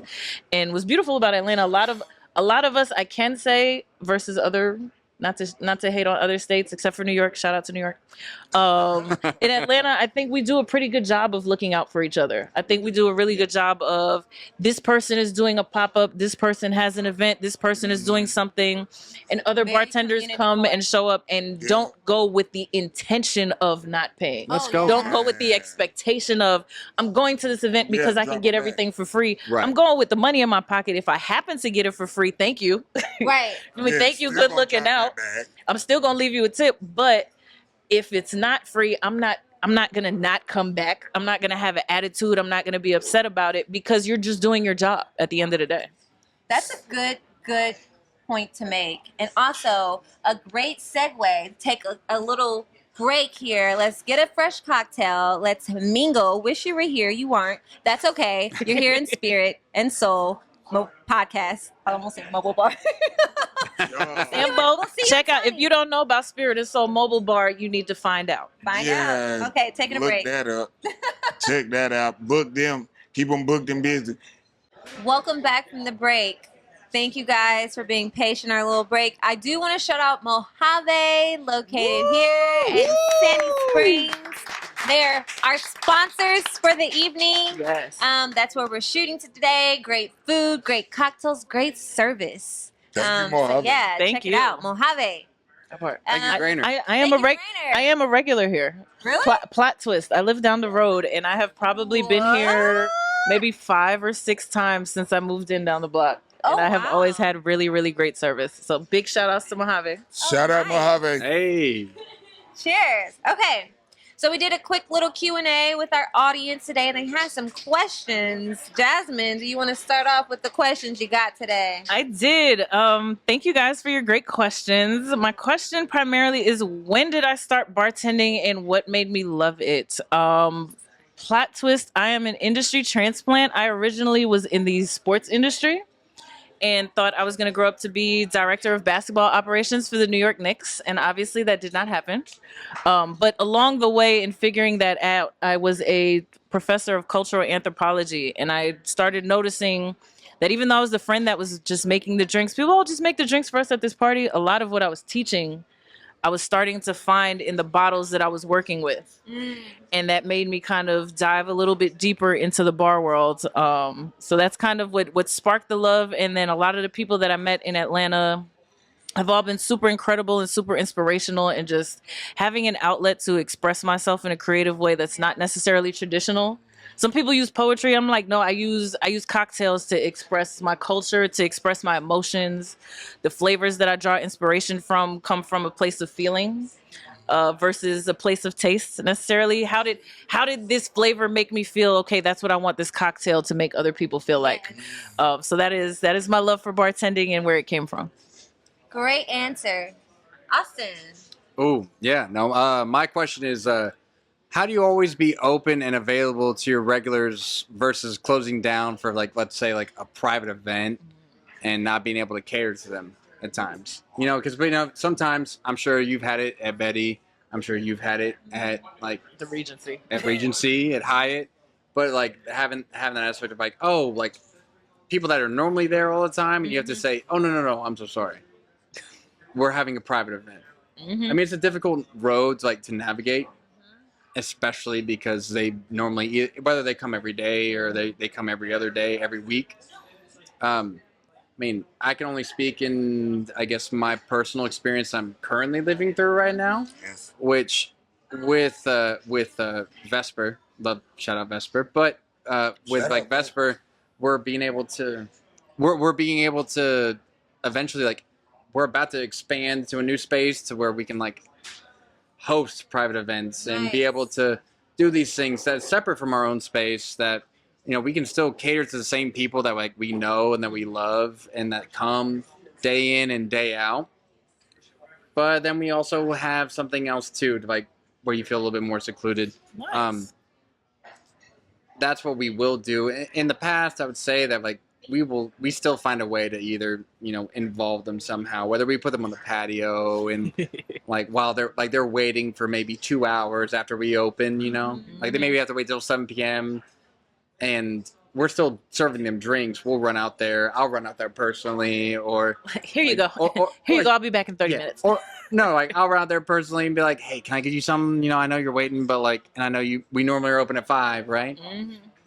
[SPEAKER 4] And what's beautiful about Atlanta, a lot of us, I can say, versus other, not to hate on other states except for New York, shout out to New York. In Atlanta, I think we do a pretty good job of looking out for each other. I think we do a really good job of, this person is doing a pop-up, this person has an event, this person is doing something, and other
[SPEAKER 1] Very
[SPEAKER 4] bartenders
[SPEAKER 1] community
[SPEAKER 4] come
[SPEAKER 1] forward.
[SPEAKER 4] and show up and don't go with the intention of not paying.
[SPEAKER 5] Let's
[SPEAKER 1] Oh,
[SPEAKER 5] go.
[SPEAKER 1] yeah.
[SPEAKER 4] Don't go with the expectation of, I'm going to this event because
[SPEAKER 3] Yeah,
[SPEAKER 4] I can
[SPEAKER 3] drop
[SPEAKER 4] get
[SPEAKER 3] it
[SPEAKER 4] everything for free.
[SPEAKER 5] Right.
[SPEAKER 4] I'm going with the money in my pocket. If I happen to get it for free, thank you.
[SPEAKER 1] Right.
[SPEAKER 4] I mean,
[SPEAKER 3] Yeah,
[SPEAKER 4] thank you,
[SPEAKER 3] still
[SPEAKER 4] good
[SPEAKER 3] gonna
[SPEAKER 4] looking
[SPEAKER 3] drop
[SPEAKER 4] out.
[SPEAKER 3] that bag.
[SPEAKER 4] I'm still gonna leave you a tip, but if it's not free, I'm not gonna not come back. I'm not gonna have an attitude. I'm not gonna be upset about it because you're just doing your job at the end of the day.
[SPEAKER 1] That's a good point to make. And also a great segue. Take a little break here. Let's get a fresh cocktail. Let's mingle. Wish you were here. You aren't. That's okay. You're here in spirit and soul. Podcast. I almost said mobile bar.
[SPEAKER 4] And Bo,
[SPEAKER 1] see you
[SPEAKER 4] check out, if
[SPEAKER 1] Sunday.
[SPEAKER 4] you don't know about Spirit and Soul Mobile Bar, you need to find out.
[SPEAKER 1] Find
[SPEAKER 3] Yeah,
[SPEAKER 1] out. Okay, taking a
[SPEAKER 3] Look
[SPEAKER 1] break.
[SPEAKER 3] that up. Check that out. Book them. Keep them booked and busy.
[SPEAKER 1] Welcome back from the break. Thank you guys for being patient our little break. I do want to shout out Mojave, located here in Sandy Springs. They're our sponsors for the evening.
[SPEAKER 4] Yes.
[SPEAKER 1] That's where we're shooting today. Great food, great cocktails, great service.
[SPEAKER 3] Thank you, Mojave.
[SPEAKER 1] Yeah,
[SPEAKER 4] Thank
[SPEAKER 1] check
[SPEAKER 4] you.
[SPEAKER 1] it out, Mojave.
[SPEAKER 5] Thank you, Grainer.
[SPEAKER 4] I am
[SPEAKER 1] Thank
[SPEAKER 4] a
[SPEAKER 1] you, Grainer.
[SPEAKER 4] I am a regular here.
[SPEAKER 1] Really?
[SPEAKER 4] Plot twist. I live down the road, and I have probably been here maybe 5 or 6 times since I moved in down the block.
[SPEAKER 1] Oh,
[SPEAKER 4] And I have
[SPEAKER 1] wow.
[SPEAKER 4] always had really, really great service. So big shout outs to Mojave.
[SPEAKER 3] Shout out
[SPEAKER 1] nice.
[SPEAKER 3] Mojave.
[SPEAKER 5] Hey.
[SPEAKER 1] Cheers. Okay. So we did a quick little Q&A with our audience today, and they had some questions. Jasmin, do you want to start off with the questions you got today?
[SPEAKER 4] I did. Thank you guys for your great questions. My question primarily is, when did I start bartending and what made me love it? Plot twist, I am an industry transplant. I originally was in the sports industry and thought I was going to grow up to be director of basketball operations for the New York Knicks. And obviously that did not happen. But along the way, in figuring that out, I was a professor of cultural anthropology. And I started noticing that even though I was the friend that was just making the drinks, people, just make the drinks for us at this party. A lot of what I was teaching I was starting to find in the bottles that I was working with. And that made me kind of dive a little bit deeper into the bar world. So that's kind of what sparked the love. And then a lot of the people that I met in Atlanta have all been super incredible and super inspirational, and just having an outlet to express myself in a creative way that's not necessarily traditional. Some people use poetry. I'm like, no, I use cocktails to express my culture, to express my emotions. The flavors that I draw inspiration from come from a place of feeling, versus a place of taste necessarily. How did this flavor make me feel? Okay, that's what I want this cocktail to make other people feel like. So that is my love for bartending and where it came from.
[SPEAKER 1] Great answer. Austin.
[SPEAKER 5] Oh, yeah. No, my question is, how do you always be open and available to your regulars versus closing down for, like, let's say, like a private event and not being able to cater to them at times? You know, because sometimes I'm sure you've had it at Betty. I'm sure you've had it at like
[SPEAKER 4] The Regency.
[SPEAKER 5] at Regency, at Hyatt, but like having that aspect of like, oh, like people that are normally there all the time, and you have to say, oh no, I'm so sorry, we're having a private event. I mean, it's a difficult road to navigate, especially because they normally, whether they come every day or they come every other day, every week. I mean, I can only speak in, I guess, my personal experience I'm currently living through right now, which with Vesper, love, shout out Vesper, but with like Vesper, we're being able to eventually, like, we're about to expand to a new space to where we can like host private events and be able to do these things that's separate from our own space, that, you know, we can still cater to the same people that like we know and that we love and that come day in and day out. But then we also have something else too, like where you feel a little bit more secluded.
[SPEAKER 4] Nice.
[SPEAKER 5] That's what we will do. In the past, I would say that like we still find a way to either, you know, involve them somehow, whether we put them on the patio and like while they're waiting for maybe 2 hours after we open, you know, like they maybe have to wait till 7 p.m. and we're still serving them drinks. We'll run out there. I'll run out there personally, or
[SPEAKER 4] Here you
[SPEAKER 5] like,
[SPEAKER 4] go. Here you go. I'll be back in 30 minutes.
[SPEAKER 5] Or no, like I'll run out there personally and be like, hey, can I get you some? You know, I know you're waiting, but like, and I know we normally are open at 5, right?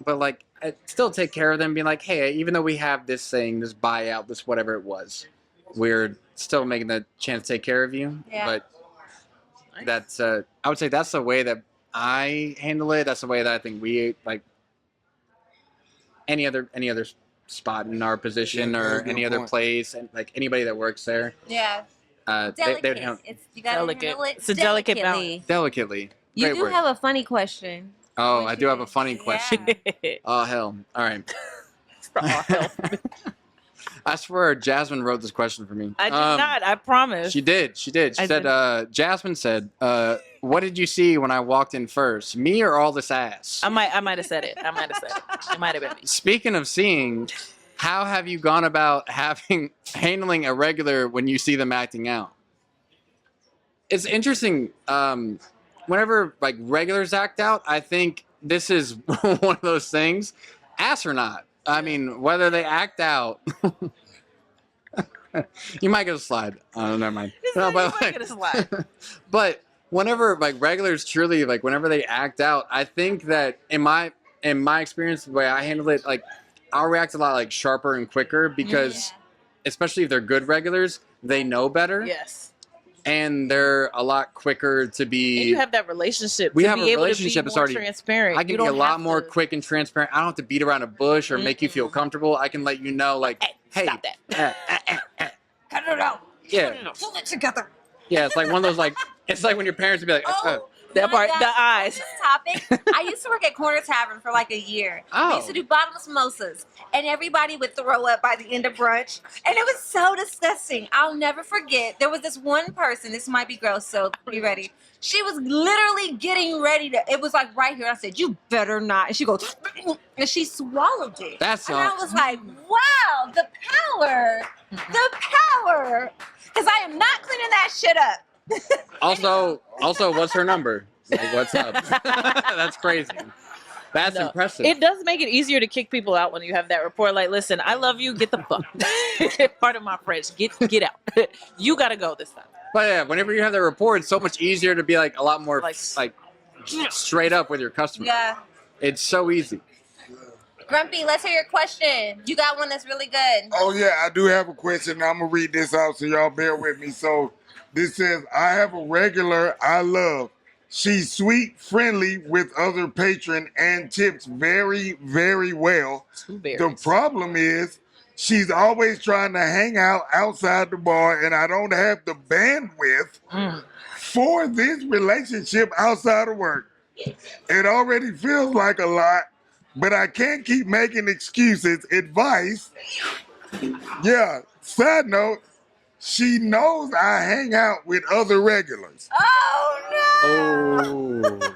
[SPEAKER 5] But like, I still take care of them, being like, hey, even though we have this thing, this buyout, this whatever it was, we're still making the chance to take care of you.
[SPEAKER 1] Yeah.
[SPEAKER 5] But that's, I would say that's the way that I handle it. That's the way that I think we, like, any other spot in our position or any other place, and like anybody that works there.
[SPEAKER 1] Yeah.
[SPEAKER 5] They would handle
[SPEAKER 1] You gotta
[SPEAKER 4] Delicate.
[SPEAKER 1] handle it
[SPEAKER 4] It's a delicate
[SPEAKER 1] delicately.
[SPEAKER 5] delicately.
[SPEAKER 1] You
[SPEAKER 5] Great
[SPEAKER 1] do
[SPEAKER 5] word.
[SPEAKER 1] have a funny question.
[SPEAKER 5] Oh,
[SPEAKER 1] What
[SPEAKER 5] I
[SPEAKER 1] you
[SPEAKER 5] do have a
[SPEAKER 1] did.
[SPEAKER 5] funny question. Oh, hell. All right. I swear Jasmin wrote this question for me.
[SPEAKER 4] I did not. I promise.
[SPEAKER 5] She did. She said, Jasmin said, what did you see when I walked in first? Me or all this ass?
[SPEAKER 4] I might have said it. It might have been me.
[SPEAKER 5] Speaking of seeing, how have you gone about handling a regular when you see them acting out? It's interesting. Whenever like regulars act out, I think this is one of those things, ass or not. I mean, whether they act out, you might get a slide. Oh, never mind. No, but,
[SPEAKER 4] You might get a slide.
[SPEAKER 5] but whenever like regulars truly, like whenever they act out, I think that in my experience, the way I handle it, like I'll react a lot like sharper and quicker because, especially if they're good regulars, they know better.
[SPEAKER 4] Yes.
[SPEAKER 5] And they're a lot quicker to be.
[SPEAKER 4] And you have that relationship.
[SPEAKER 5] We
[SPEAKER 4] to
[SPEAKER 5] have
[SPEAKER 4] be
[SPEAKER 5] a
[SPEAKER 4] able
[SPEAKER 5] relationship.
[SPEAKER 4] To be
[SPEAKER 5] It's
[SPEAKER 4] more
[SPEAKER 5] already
[SPEAKER 4] transparent.
[SPEAKER 5] I can
[SPEAKER 4] You
[SPEAKER 5] be a
[SPEAKER 4] don't
[SPEAKER 5] lot
[SPEAKER 4] have
[SPEAKER 5] more
[SPEAKER 4] to-
[SPEAKER 5] quick and transparent. I don't have to beat around a bush or make you feel comfortable. I can let you know, like, hey,
[SPEAKER 4] stop that.
[SPEAKER 1] Cut it out.
[SPEAKER 5] Yeah,
[SPEAKER 1] Pull it together.
[SPEAKER 5] yeah. It's like one of those like. It's like when your parents would be like,
[SPEAKER 4] That part,
[SPEAKER 1] my
[SPEAKER 4] the
[SPEAKER 1] God,
[SPEAKER 4] eyes.
[SPEAKER 1] This topic. I used to work at Corner Tavern for like a year.
[SPEAKER 5] Oh.
[SPEAKER 1] We used to do bottomless mimosas, and everybody would throw up by the end of brunch, and it was so disgusting. I'll never forget. There was this one person. This might be gross, so be ready. She was literally getting ready to. It was like right here. I said, "You better not." And she goes, and she swallowed it.
[SPEAKER 5] That's
[SPEAKER 1] and I was like, "Wow, the power, because I am not cleaning that shit up."
[SPEAKER 5] also, what's her number? Like, what's up? That's crazy. That's
[SPEAKER 4] No.
[SPEAKER 5] impressive.
[SPEAKER 4] It does make it easier to kick people out when you have that rapport. Like, listen, I love you. Get the fuck. Part of my French. Get out. You gotta go this time.
[SPEAKER 5] But yeah, whenever you have the rapport, it's so much easier to be like a lot more
[SPEAKER 4] Like-
[SPEAKER 5] like straight up with your customer.
[SPEAKER 1] Yeah.
[SPEAKER 5] It's so easy.
[SPEAKER 1] Grumpy, let's hear your question. You got one that's really good.
[SPEAKER 3] Oh yeah, I do have a question. I'm gonna read this out so y'all bear with me. So this says, I have a regular I love. She's sweet, friendly with other patron, and tips very, very well.
[SPEAKER 4] Two berries.
[SPEAKER 3] The problem is she's always trying to hang out outside the bar, and I don't have the bandwidth for this relationship outside of work. It already feels like a lot, but I can't keep making excuses. Advice. Yeah. Side note, she knows I hang out with other regulars.
[SPEAKER 1] Oh no!
[SPEAKER 5] Oh,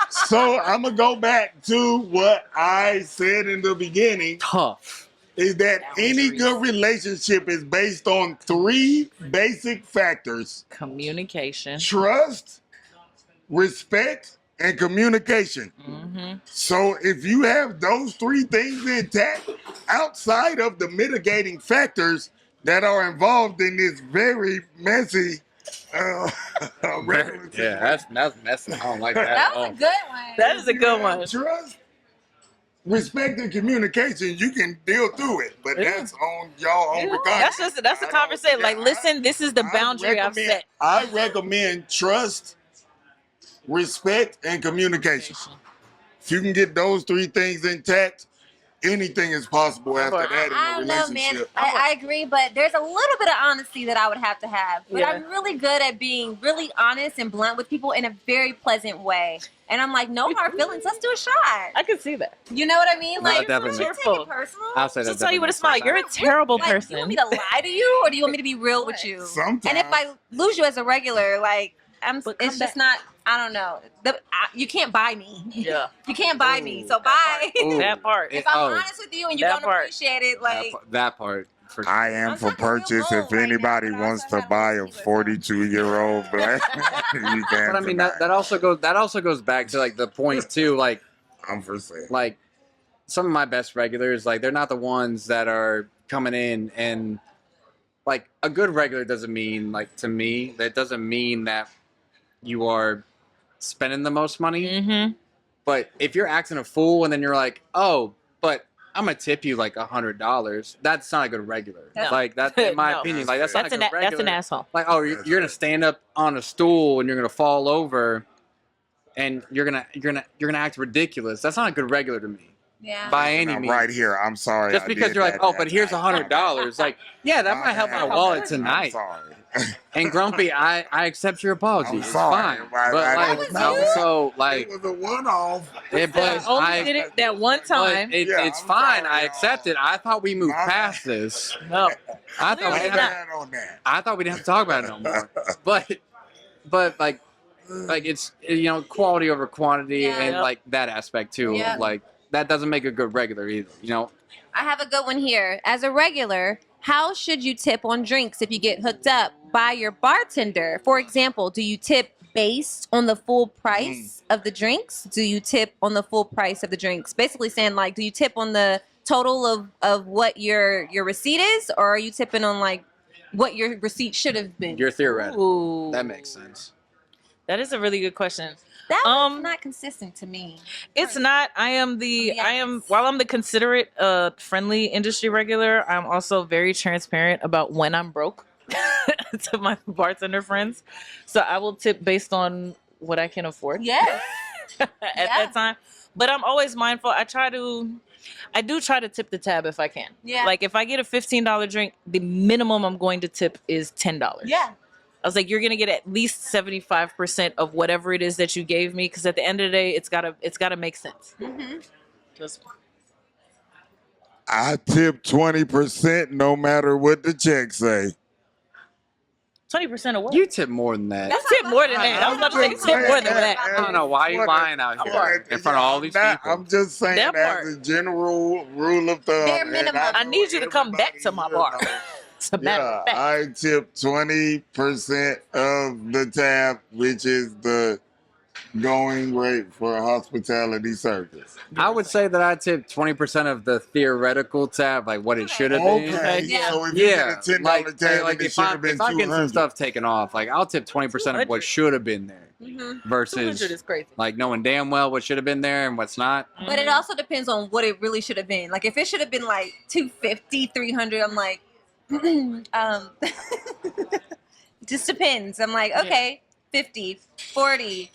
[SPEAKER 3] So I'm going to go back to what I said in the beginning,
[SPEAKER 5] tough.
[SPEAKER 3] is that any good relationship is based on 3 basic factors:
[SPEAKER 4] Communication.
[SPEAKER 3] trust, respect, and communication. So if you have those 3 things intact, outside of the mitigating factors that are involved in this very messy regular
[SPEAKER 5] Yeah, that's messy. I don't like that.
[SPEAKER 1] That
[SPEAKER 5] at
[SPEAKER 1] was
[SPEAKER 5] all.
[SPEAKER 1] a good one.
[SPEAKER 4] That is a good one.
[SPEAKER 3] Trust, respect, and communication, you can deal through it, but
[SPEAKER 4] Yeah.
[SPEAKER 3] that's on y'all own regardless.
[SPEAKER 4] That's a conversation. Like, listen, this is the boundary I've set.
[SPEAKER 3] I recommend trust, respect, and communication. If you can get those 3 things intact, anything is possible after that in
[SPEAKER 1] I
[SPEAKER 3] a
[SPEAKER 1] don't know, man.
[SPEAKER 3] relationship.
[SPEAKER 1] I agree, but there's a little bit of honesty that I would have to have. But
[SPEAKER 4] Yeah.
[SPEAKER 1] I'm really good at being really honest and blunt with people in a very pleasant way. And I'm like, no hard feelings. Let's do a shot.
[SPEAKER 4] I can see that.
[SPEAKER 1] You know what I mean?
[SPEAKER 5] No,
[SPEAKER 1] Like,
[SPEAKER 5] definitely.
[SPEAKER 1] don't take it personal.
[SPEAKER 5] I'll say
[SPEAKER 4] She'll
[SPEAKER 5] that.
[SPEAKER 4] tell you with a
[SPEAKER 5] definitely.
[SPEAKER 4] smile. You're a terrible
[SPEAKER 1] Like,
[SPEAKER 4] person.
[SPEAKER 1] you want me to lie to you, or do you want me to be real with you?
[SPEAKER 3] Sometimes.
[SPEAKER 1] And if I lose you as a regular, like,
[SPEAKER 4] But
[SPEAKER 1] it's
[SPEAKER 4] come
[SPEAKER 1] just not. I don't know. You can't buy me.
[SPEAKER 4] Yeah.
[SPEAKER 1] You can't buy me. So bye.
[SPEAKER 5] Ooh.
[SPEAKER 4] That part.
[SPEAKER 1] If I'm honest with you and you
[SPEAKER 4] That
[SPEAKER 1] don't
[SPEAKER 4] part.
[SPEAKER 1] appreciate it, like.
[SPEAKER 5] That part. For sure.
[SPEAKER 3] I am
[SPEAKER 1] I'm
[SPEAKER 3] for
[SPEAKER 1] talking real
[SPEAKER 3] purchase.
[SPEAKER 1] bold
[SPEAKER 3] If
[SPEAKER 1] right
[SPEAKER 3] anybody
[SPEAKER 1] now, but I
[SPEAKER 3] wants
[SPEAKER 1] also
[SPEAKER 3] to
[SPEAKER 1] have
[SPEAKER 3] buy
[SPEAKER 1] a
[SPEAKER 3] a
[SPEAKER 1] receiver.
[SPEAKER 3] 42-year-old black, you can.
[SPEAKER 5] But I mean that also goes back to like the point too, like
[SPEAKER 3] I'm for sale.
[SPEAKER 5] like some of my best regulars, like they're not the ones that are coming in and like a good regular doesn't mean, like, to me, that doesn't mean that you are spending the most money.
[SPEAKER 4] Mm-hmm.
[SPEAKER 5] But if you're acting a fool and then you're like, oh, but I'm gonna tip you like $100, that's not a good regular.
[SPEAKER 1] No.
[SPEAKER 5] Like that's in my
[SPEAKER 4] No.
[SPEAKER 5] opinion. Like that's
[SPEAKER 4] That's
[SPEAKER 5] not a good regular.
[SPEAKER 4] that's an asshole.
[SPEAKER 5] Like, oh, you're gonna stand up on a stool and you're gonna fall over, and you're gonna act ridiculous. That's not a good regular to me,
[SPEAKER 1] Yeah.
[SPEAKER 5] by any
[SPEAKER 3] I'm
[SPEAKER 5] means.
[SPEAKER 3] right here. I'm sorry.
[SPEAKER 5] Just
[SPEAKER 3] I
[SPEAKER 5] because
[SPEAKER 3] did
[SPEAKER 5] you're like,
[SPEAKER 3] that
[SPEAKER 5] oh,
[SPEAKER 3] that
[SPEAKER 5] but here's
[SPEAKER 3] night.
[SPEAKER 5] $100. Like, yeah, that might help my wallet
[SPEAKER 3] I'm
[SPEAKER 5] tonight.
[SPEAKER 3] sorry.
[SPEAKER 5] And Grumpy, I accept your apology.
[SPEAKER 3] I'm
[SPEAKER 5] It's
[SPEAKER 3] sorry.
[SPEAKER 5] fine.
[SPEAKER 3] I-
[SPEAKER 5] But
[SPEAKER 3] I-
[SPEAKER 5] like,
[SPEAKER 1] That was you?
[SPEAKER 5] also like,
[SPEAKER 3] It was a one-off.
[SPEAKER 5] it, but
[SPEAKER 4] Only did it that one
[SPEAKER 5] but
[SPEAKER 4] time.
[SPEAKER 3] Yeah,
[SPEAKER 5] it's
[SPEAKER 3] I'm
[SPEAKER 5] fine.
[SPEAKER 3] sorry,
[SPEAKER 5] I accept it. I thought we moved
[SPEAKER 3] My
[SPEAKER 5] past this.
[SPEAKER 4] No.
[SPEAKER 5] I thought we
[SPEAKER 4] Clearly
[SPEAKER 5] didn't
[SPEAKER 4] not.
[SPEAKER 5] have,
[SPEAKER 3] on that.
[SPEAKER 5] I thought we didn't have to talk about it no more. But like it's, you know, quality over quantity,
[SPEAKER 1] Yeah.
[SPEAKER 5] and
[SPEAKER 4] Yep.
[SPEAKER 5] like that aspect too.
[SPEAKER 1] Yeah.
[SPEAKER 5] Like that doesn't make a good regular either. You know,
[SPEAKER 1] I have a good one here. As a regular, how should you tip on drinks if you get hooked up by your bartender? For example, do you tip based on the full price of the drinks? Do you tip on the full price of the drinks? Basically saying, like, do you tip on the total of what your receipt is, or are you tipping on like what your receipt should have been?
[SPEAKER 5] you're theoretical.
[SPEAKER 4] Ooh.
[SPEAKER 5] That makes sense.
[SPEAKER 4] That is a really good question.
[SPEAKER 1] That was not consistent to me.
[SPEAKER 4] It's not. While I'm the considerate, friendly industry regular, I'm also very transparent about when I'm broke to my bartender friends. So I will tip based on what I can afford
[SPEAKER 1] Yes.
[SPEAKER 4] at that time. But I'm always mindful. I do try to tip the tab if I can.
[SPEAKER 1] Yeah.
[SPEAKER 4] Like if I get a $15 drink, the minimum I'm going to tip is $10.
[SPEAKER 1] Yeah.
[SPEAKER 4] I was like, you're gonna get at least 75% of whatever it is that you gave me, because at the end of the day, it's gotta make sense.
[SPEAKER 1] Mm-hmm.
[SPEAKER 4] Just
[SPEAKER 3] I tip 20% no matter what the check say.
[SPEAKER 4] 20% of what?
[SPEAKER 5] You tip more than that.
[SPEAKER 4] That's tip more than that. I was about to say tip more than that.
[SPEAKER 5] I don't know why you lying out here in front of all these people.
[SPEAKER 3] I'm just saying
[SPEAKER 4] That
[SPEAKER 3] as
[SPEAKER 4] part.
[SPEAKER 3] a general rule of thumb.
[SPEAKER 1] Bare
[SPEAKER 3] and
[SPEAKER 1] minimum.
[SPEAKER 4] I need you to come back to my bar. It's a matter
[SPEAKER 3] Yeah,
[SPEAKER 4] of fact.
[SPEAKER 3] I tip 20% of the tab, which is the going rate for a hospitality service?
[SPEAKER 5] I would say that I tip 20% of the theoretical tab, like what it should have been.
[SPEAKER 3] Okay,
[SPEAKER 1] Yeah.
[SPEAKER 3] so if you get
[SPEAKER 5] Yeah,
[SPEAKER 3] a $10
[SPEAKER 5] like,
[SPEAKER 3] tab,
[SPEAKER 5] like
[SPEAKER 3] it
[SPEAKER 5] if
[SPEAKER 3] should
[SPEAKER 5] I
[SPEAKER 3] have been
[SPEAKER 5] if I get some
[SPEAKER 3] 200.
[SPEAKER 5] stuff taken off, like I'll tip 20% of what should have been there, versus
[SPEAKER 4] 200 is crazy.
[SPEAKER 5] like knowing damn well what should have been there and what's not.
[SPEAKER 1] But it also depends on what it really should have been. Like if it should have been like 250, 300, I'm like, just depends. I'm like, okay, 50, 40,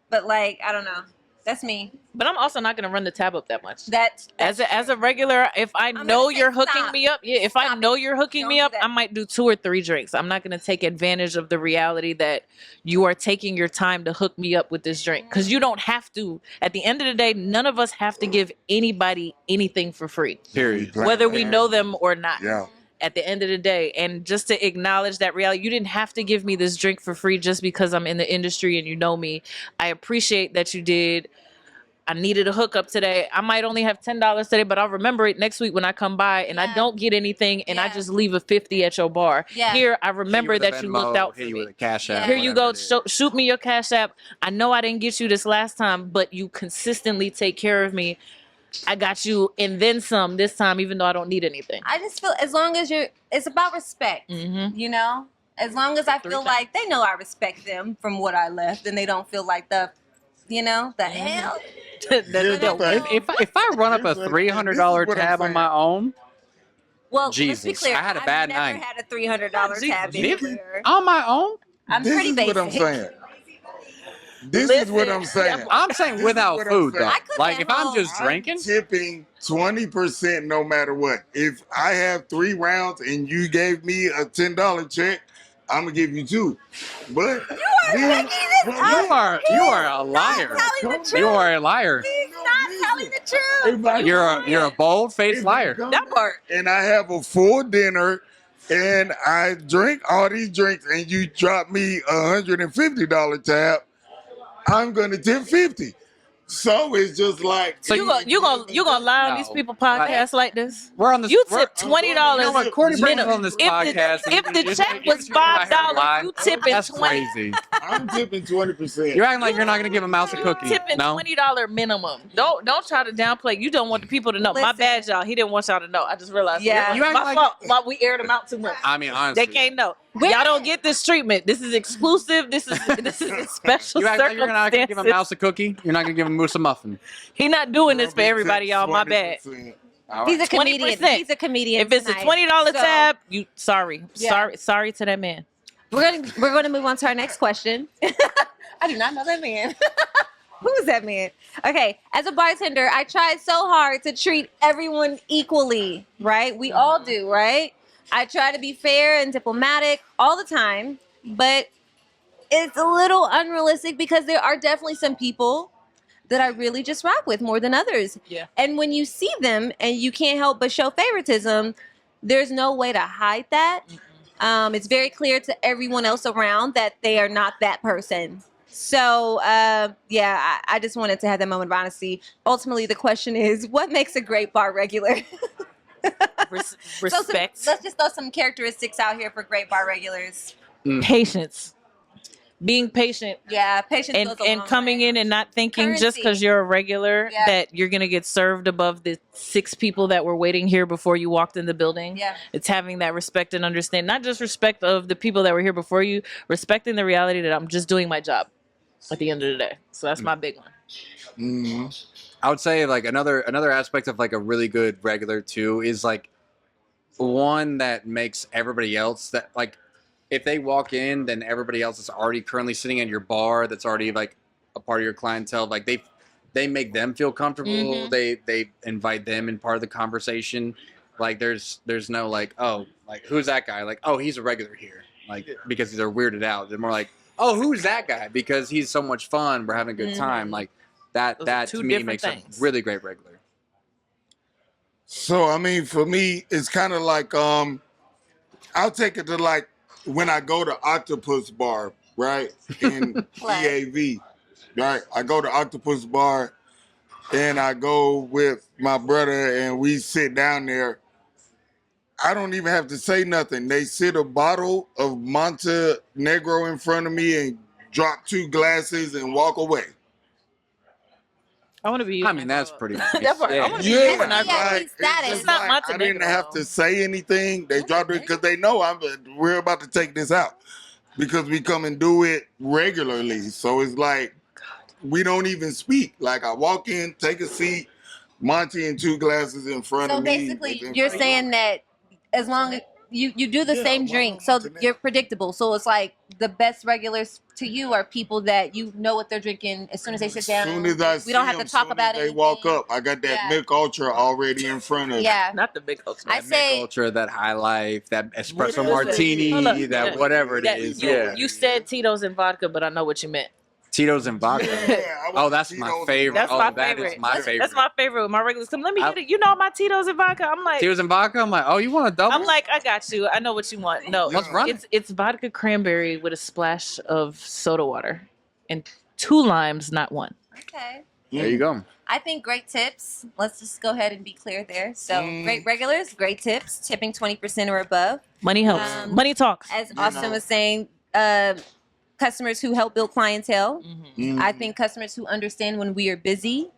[SPEAKER 1] but like I don't know. That's me.
[SPEAKER 4] But I'm also not going to run the tab up that much.
[SPEAKER 1] That's
[SPEAKER 4] As a regular, if I
[SPEAKER 1] gonna
[SPEAKER 4] know
[SPEAKER 1] say
[SPEAKER 4] you're hooking
[SPEAKER 1] stop.
[SPEAKER 4] me up, if I
[SPEAKER 1] Stop
[SPEAKER 4] know
[SPEAKER 1] it.
[SPEAKER 4] you're hooking
[SPEAKER 1] Don't
[SPEAKER 4] me
[SPEAKER 1] do
[SPEAKER 4] up,
[SPEAKER 1] that.
[SPEAKER 4] I might do 2 or 3 drinks. I'm not going to take advantage of the reality that you are taking your time to hook me up with this drink, because you don't have to. At the end of the day, none of us have to give anybody anything for free,
[SPEAKER 5] Period.
[SPEAKER 4] whether we know them or not.
[SPEAKER 3] Yeah.
[SPEAKER 4] At the end of the day, and just to acknowledge that reality, you didn't have to give me this drink for free just because I'm in the industry and you know me. I appreciate that you did. I needed a hookup today. I might only have $10 today, but I'll remember it next week when I come by and I
[SPEAKER 1] Yeah.
[SPEAKER 4] don't get anything and I
[SPEAKER 1] Yeah.
[SPEAKER 4] just leave a 50 at your bar.
[SPEAKER 1] Yeah.
[SPEAKER 4] Here, I remember
[SPEAKER 5] Hit you with a
[SPEAKER 4] that you
[SPEAKER 5] Venmo,
[SPEAKER 4] looked out for
[SPEAKER 5] hit you
[SPEAKER 4] me.
[SPEAKER 5] with a cash app.
[SPEAKER 1] Yeah.
[SPEAKER 4] Here you
[SPEAKER 5] whatever
[SPEAKER 4] go.
[SPEAKER 5] it is.
[SPEAKER 4] Shoot me your cash app. I know I didn't get you this last time, but you consistently take care of me. I got you and then some this time, even though I don't need anything.
[SPEAKER 1] I just feel as long as it's about respect.
[SPEAKER 4] Mm-hmm.
[SPEAKER 1] You know, as long as I
[SPEAKER 4] 3
[SPEAKER 1] feel
[SPEAKER 4] times.
[SPEAKER 1] like they know I respect them from what I left, and they don't feel like the
[SPEAKER 4] Mm-hmm.
[SPEAKER 1] hell.
[SPEAKER 5] If I run up a $300
[SPEAKER 3] what I'm
[SPEAKER 5] tab on
[SPEAKER 3] saying.
[SPEAKER 5] my own,
[SPEAKER 1] Well, let's be
[SPEAKER 5] Jesus,
[SPEAKER 1] clear.
[SPEAKER 5] I had a
[SPEAKER 1] I've
[SPEAKER 5] bad
[SPEAKER 1] never
[SPEAKER 5] night.
[SPEAKER 1] had a $300 tab
[SPEAKER 5] Jesus.
[SPEAKER 1] anywhere.
[SPEAKER 5] on my own,
[SPEAKER 1] I'm
[SPEAKER 3] This
[SPEAKER 1] pretty
[SPEAKER 3] is
[SPEAKER 1] basic.
[SPEAKER 3] what I'm saying. This is what I'm saying.
[SPEAKER 5] I'm saying
[SPEAKER 3] This is
[SPEAKER 5] without
[SPEAKER 3] what I'm
[SPEAKER 5] food
[SPEAKER 3] saying.
[SPEAKER 5] though.
[SPEAKER 1] I could
[SPEAKER 5] Like
[SPEAKER 1] at
[SPEAKER 5] if I'm
[SPEAKER 1] home.
[SPEAKER 5] just drinking,
[SPEAKER 3] I'm tipping 20% no matter what. If I have 3 rounds and you gave me a $10 check, I'm gonna give you 2. But
[SPEAKER 1] You are making this
[SPEAKER 5] you
[SPEAKER 1] up.
[SPEAKER 5] are a liar.
[SPEAKER 1] telling the
[SPEAKER 5] You
[SPEAKER 1] truth.
[SPEAKER 5] are a liar.
[SPEAKER 1] He's not telling the truth.
[SPEAKER 3] if I-
[SPEAKER 5] You're a bold-faced
[SPEAKER 3] if
[SPEAKER 5] liar.
[SPEAKER 3] I come
[SPEAKER 4] That part.
[SPEAKER 3] and I have a full dinner and I drink all these drinks and you drop me $150 tab, I'm gonna tip 50. So it's just like
[SPEAKER 5] So
[SPEAKER 4] You gonna lie on
[SPEAKER 5] No.
[SPEAKER 4] these people podcasts like this?
[SPEAKER 5] We're on this.
[SPEAKER 4] You
[SPEAKER 5] we're-
[SPEAKER 4] tip $20
[SPEAKER 5] You know what? Courtney brings
[SPEAKER 4] minimum.
[SPEAKER 5] on this
[SPEAKER 4] If
[SPEAKER 5] podcast.
[SPEAKER 4] the, if the
[SPEAKER 5] you're-
[SPEAKER 4] check
[SPEAKER 5] you're
[SPEAKER 4] was
[SPEAKER 5] sitting right here
[SPEAKER 4] $5,
[SPEAKER 5] lying.
[SPEAKER 4] you tipping
[SPEAKER 5] That's
[SPEAKER 4] 20.
[SPEAKER 5] crazy.
[SPEAKER 3] I'm tipping 20%.
[SPEAKER 5] You're acting like you're not gonna give a mouse a cookie.
[SPEAKER 4] Tipping
[SPEAKER 5] No.
[SPEAKER 4] $20 minimum. Don't try to downplay. You don't want the people to know. My
[SPEAKER 1] Listen.
[SPEAKER 4] bad, y'all. He didn't want y'all to know. I just realized.
[SPEAKER 1] Yeah.
[SPEAKER 5] You act
[SPEAKER 4] my
[SPEAKER 5] like-
[SPEAKER 4] fault. We aired them out too much.
[SPEAKER 5] I mean, honestly,
[SPEAKER 4] They can't know. Y'all don't get this treatment. This is exclusive. This is a special
[SPEAKER 5] You act like you're not gonna give a
[SPEAKER 4] circumstances.
[SPEAKER 5] mouse a cookie. You're not gonna give a moose a muffin.
[SPEAKER 4] He not doing this for everybody, y'all. My bad.
[SPEAKER 3] 20%.
[SPEAKER 5] All
[SPEAKER 1] He's
[SPEAKER 5] right.
[SPEAKER 1] a comedian.
[SPEAKER 4] 20%.
[SPEAKER 1] He's a comedian.
[SPEAKER 4] If it's a
[SPEAKER 1] tonight.
[SPEAKER 4] $20
[SPEAKER 1] So,
[SPEAKER 4] tab, you sorry
[SPEAKER 1] Yeah.
[SPEAKER 4] to that man.
[SPEAKER 1] we're gonna move on to our next question. I do not know that man. Who is that man? Okay, as a bartender, I tried so hard to treat everyone equally, right? We all do, right? I try to be fair and diplomatic all the time, but it's a little unrealistic because there are definitely some people that I really just rock with more than others.
[SPEAKER 4] Yeah.
[SPEAKER 1] And when you see them and you can't help but show favoritism, there's no way to hide that. It's very clear to everyone else around that they are not that person. So, I just wanted to have that moment of honesty. Ultimately, the question is, what makes a great bar regular?
[SPEAKER 4] Respect,
[SPEAKER 1] Let's just throw some characteristics out here for great bar regulars.
[SPEAKER 4] patience, being patient,
[SPEAKER 1] Yeah, patience
[SPEAKER 4] and
[SPEAKER 1] goes a long
[SPEAKER 4] coming
[SPEAKER 1] way.
[SPEAKER 4] in and not thinking just
[SPEAKER 1] Currency.
[SPEAKER 4] because you're a regular
[SPEAKER 1] Yeah.
[SPEAKER 4] that you're gonna get served above the 6 people that were waiting here before you walked in the building.
[SPEAKER 1] Yeah.
[SPEAKER 4] It's having that respect and understand, not just respect of the people that were here before you, respecting the reality that I'm just doing my job at the end of the day. So that's my big one.
[SPEAKER 3] Mhm.
[SPEAKER 5] I would say like another aspect of like a really good regular too is like one that makes everybody else that like if they walk in, then everybody else is already currently sitting at your bar that's already like a part of your clientele. Like they make them feel comfortable.
[SPEAKER 1] Mhm.
[SPEAKER 5] They invite them in part of the conversation. Like there's no like, oh, like who's that guy? Like, oh, he's a regular here. Like because they're weirded out. They're more like, oh, who's that guy? Because he's so much fun. We're having a good time. Like
[SPEAKER 4] Those are
[SPEAKER 5] that
[SPEAKER 4] two
[SPEAKER 5] to me
[SPEAKER 4] different
[SPEAKER 5] makes
[SPEAKER 4] things.
[SPEAKER 5] a really great regular.
[SPEAKER 3] So I mean, for me, it's kind of like I'll take it to like when I go to Octopus Bar, right in EAV, right. I go to Octopus Bar, and I go with my brother, and we sit down there. I don't even have to say nothing. They sit a bottle of Monte Negro in front of me and drop 2 glasses and walk away.
[SPEAKER 4] I want to be you.
[SPEAKER 5] I mean, that's pretty nice.
[SPEAKER 4] That part. I
[SPEAKER 5] Yeah.
[SPEAKER 4] wanna be
[SPEAKER 3] Yeah,
[SPEAKER 4] when I grow up.
[SPEAKER 3] like,
[SPEAKER 1] Status.
[SPEAKER 3] just
[SPEAKER 4] It's not
[SPEAKER 3] like, I
[SPEAKER 4] Montenegro.
[SPEAKER 3] didn't have to say anything. They dropped it because they know we're about to take this out because we come and do it regularly. So it's like we don't even speak. Like I walk in, take a seat, Monty and 2 glasses in front
[SPEAKER 1] So
[SPEAKER 3] of me.
[SPEAKER 1] basically, you're saying that as long as you do the
[SPEAKER 3] Yeah,
[SPEAKER 1] same
[SPEAKER 3] why
[SPEAKER 1] drink,
[SPEAKER 3] not
[SPEAKER 1] so
[SPEAKER 3] Montenegro?
[SPEAKER 1] you're predictable. So it's like the best regulars to you are people that you know what they're drinking as soon as they sit down.
[SPEAKER 3] As soon as I
[SPEAKER 1] we don't have
[SPEAKER 3] see
[SPEAKER 1] to
[SPEAKER 3] them,
[SPEAKER 1] talk about
[SPEAKER 3] they
[SPEAKER 1] anything.
[SPEAKER 3] walk up. I got that
[SPEAKER 1] Yeah.
[SPEAKER 3] milk ultra already in front of me.
[SPEAKER 1] Yeah,
[SPEAKER 4] Not the big culture.
[SPEAKER 1] I
[SPEAKER 5] That
[SPEAKER 1] say-
[SPEAKER 5] culture, that high life, that espresso
[SPEAKER 3] What is it?
[SPEAKER 5] martini,
[SPEAKER 4] Hold up.
[SPEAKER 5] that
[SPEAKER 4] Yeah.
[SPEAKER 5] whatever it
[SPEAKER 4] That-
[SPEAKER 5] is.
[SPEAKER 4] you,
[SPEAKER 5] Yeah.
[SPEAKER 4] you said Tito's and vodka, but I know what you meant.
[SPEAKER 5] Tito's and vodka.
[SPEAKER 3] Yeah, I
[SPEAKER 5] Oh,
[SPEAKER 3] want
[SPEAKER 5] that's
[SPEAKER 3] Tito's
[SPEAKER 5] my
[SPEAKER 3] and
[SPEAKER 5] favorite.
[SPEAKER 4] That's
[SPEAKER 5] Oh,
[SPEAKER 4] my
[SPEAKER 5] that
[SPEAKER 4] favorite.
[SPEAKER 5] is my favorite.
[SPEAKER 4] That's my favorite. With my regulars come, let me
[SPEAKER 5] I-
[SPEAKER 4] get it. You know my Tito's and vodka. I'm like,
[SPEAKER 5] Tito's and vodka. I'm like, oh, you want a double?
[SPEAKER 4] I'm like, I got you. I know what you want. No,
[SPEAKER 3] Let's
[SPEAKER 5] run
[SPEAKER 4] it's vodka cranberry with a splash of soda water and 2 limes, not 1.
[SPEAKER 1] okay.
[SPEAKER 5] there you go.
[SPEAKER 1] I think great tips. Let's just go ahead and be clear there. So
[SPEAKER 3] Mm.
[SPEAKER 1] great regulars, great tips, tipping 20% or above.
[SPEAKER 4] Money helps. Money talks.
[SPEAKER 1] As
[SPEAKER 3] You
[SPEAKER 1] Austin
[SPEAKER 3] know.
[SPEAKER 1] was saying, customers who help build clientele.
[SPEAKER 4] Mhm.
[SPEAKER 1] I think customers who understand when we are busy,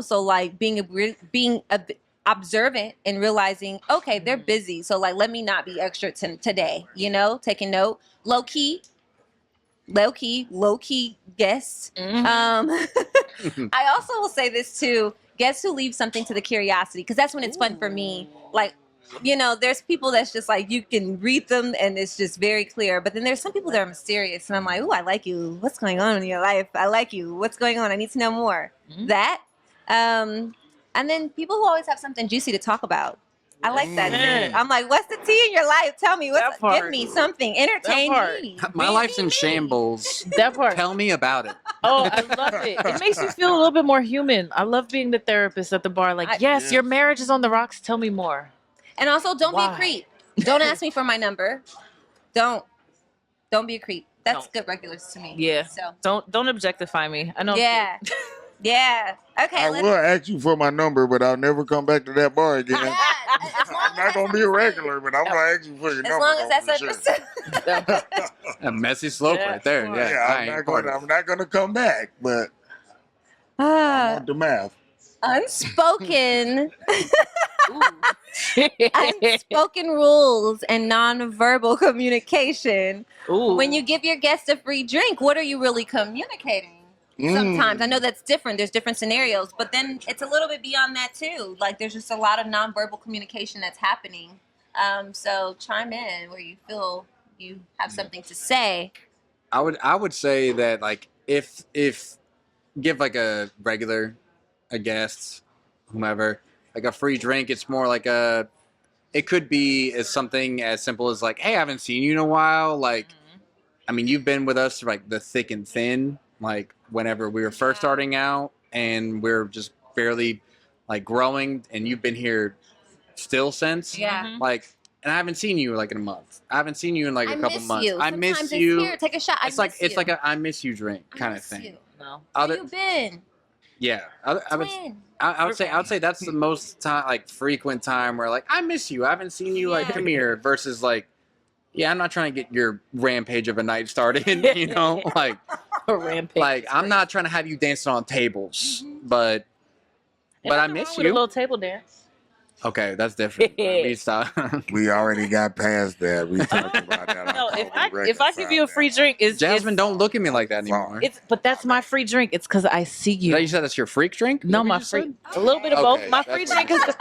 [SPEAKER 1] so like being observant and realizing, okay, they're busy, so like let me not be extra today. Taking note, low key guests. I also will say this too: guests who leave something to the curiosity, because that's when it's fun for me. Like, there's people that's just like you can read them and it's just very clear. But then there's some people that are mysterious, and I'm like, "Ooh, I like you. What's going on in your life? I like you. What's going on? I need to know more." That, and then people who always have something juicy to talk about. I like that.
[SPEAKER 4] Mm.
[SPEAKER 1] I'm like, "What's the tea in your life? Tell me.
[SPEAKER 4] That part.
[SPEAKER 1] Give me something. Entertain
[SPEAKER 4] part.
[SPEAKER 1] me."
[SPEAKER 5] My life's in shambles.
[SPEAKER 4] That part.
[SPEAKER 5] Tell me about it.
[SPEAKER 4] Oh, I love it. It makes me feel a little bit more human. I love being the therapist at the bar. Like, yes, your marriage is on the rocks. Tell me more.
[SPEAKER 1] And also, don't be
[SPEAKER 4] Why?
[SPEAKER 1] a creep. Don't ask me for my number. Don't be a creep. That's
[SPEAKER 4] No.
[SPEAKER 1] good regulars to me.
[SPEAKER 4] Yeah.
[SPEAKER 1] So
[SPEAKER 4] Don't objectify me. I know.
[SPEAKER 1] yeah, yeah. Okay.
[SPEAKER 3] I will ask you for my number, but I'll never come back to that bar again.
[SPEAKER 1] Yeah, as long
[SPEAKER 3] I'm not gonna be a regular, but I'm gonna ask you for your
[SPEAKER 1] As
[SPEAKER 3] number.
[SPEAKER 1] long as
[SPEAKER 3] though,
[SPEAKER 1] that's
[SPEAKER 3] for sure.
[SPEAKER 5] A messy slope
[SPEAKER 4] Yeah.
[SPEAKER 5] right there. Yeah,
[SPEAKER 3] Yeah,
[SPEAKER 5] I ain't part of it.
[SPEAKER 3] I'm not gonna come back, but I want the math.
[SPEAKER 1] unspoken, unspoken rules and nonverbal communication.
[SPEAKER 4] Ooh.
[SPEAKER 1] When you give your guest a free drink, what are you really communicating? Sometimes I know that's different. There's different scenarios, but then it's a little bit beyond that too. Like there's just a lot of nonverbal communication that's happening. So chime in where you feel you have something to say.
[SPEAKER 5] I would say that like if give like a regular, a guest, whomever, like a free drink, it's more like it could be as something as simple as like, hey, I haven't seen you in a while. Like, I mean, you've been with us like the thick and thin, like whenever we were first starting out and we're just barely like growing, and you've been here still since.
[SPEAKER 1] Yeah.
[SPEAKER 5] Like, and I haven't seen you like in a month. I haven't seen you in like a couple months.
[SPEAKER 1] You.
[SPEAKER 5] I
[SPEAKER 1] Sometimes
[SPEAKER 5] miss
[SPEAKER 1] it's
[SPEAKER 5] you.
[SPEAKER 1] Here, take a shot.
[SPEAKER 5] It's like a I miss you drink kind of thing.
[SPEAKER 4] No.
[SPEAKER 1] Where you been?
[SPEAKER 5] Yeah,
[SPEAKER 1] Twin.
[SPEAKER 5] I would say that's the most time, like frequent time where like I miss you. I haven't seen you. Like
[SPEAKER 1] Yeah.
[SPEAKER 5] come here. Versus like, yeah, I'm not trying to get your rampage of a night started. You know, like
[SPEAKER 4] A rampage.
[SPEAKER 5] like I'm not trying to have you dancing on tables, but
[SPEAKER 4] Ain't
[SPEAKER 5] I
[SPEAKER 4] nothing
[SPEAKER 5] miss
[SPEAKER 4] wrong with a
[SPEAKER 5] you.
[SPEAKER 4] little table dance.
[SPEAKER 5] Okay, that's different. Let me stop.
[SPEAKER 3] We already got past that. We talked about that.
[SPEAKER 4] No, if I
[SPEAKER 3] reconciled
[SPEAKER 4] give you a free
[SPEAKER 3] that.
[SPEAKER 4] drink,
[SPEAKER 5] Jasmine, don't look at me like that anymore.
[SPEAKER 4] but that's my free drink. It's because I see
[SPEAKER 5] Is
[SPEAKER 4] you.
[SPEAKER 5] that you said that's your freak drink?
[SPEAKER 4] No,
[SPEAKER 5] Is that
[SPEAKER 4] my
[SPEAKER 5] what you
[SPEAKER 4] free.
[SPEAKER 5] said?
[SPEAKER 4] A little bit of
[SPEAKER 5] Okay,
[SPEAKER 4] both. My free
[SPEAKER 5] that's
[SPEAKER 4] drink is.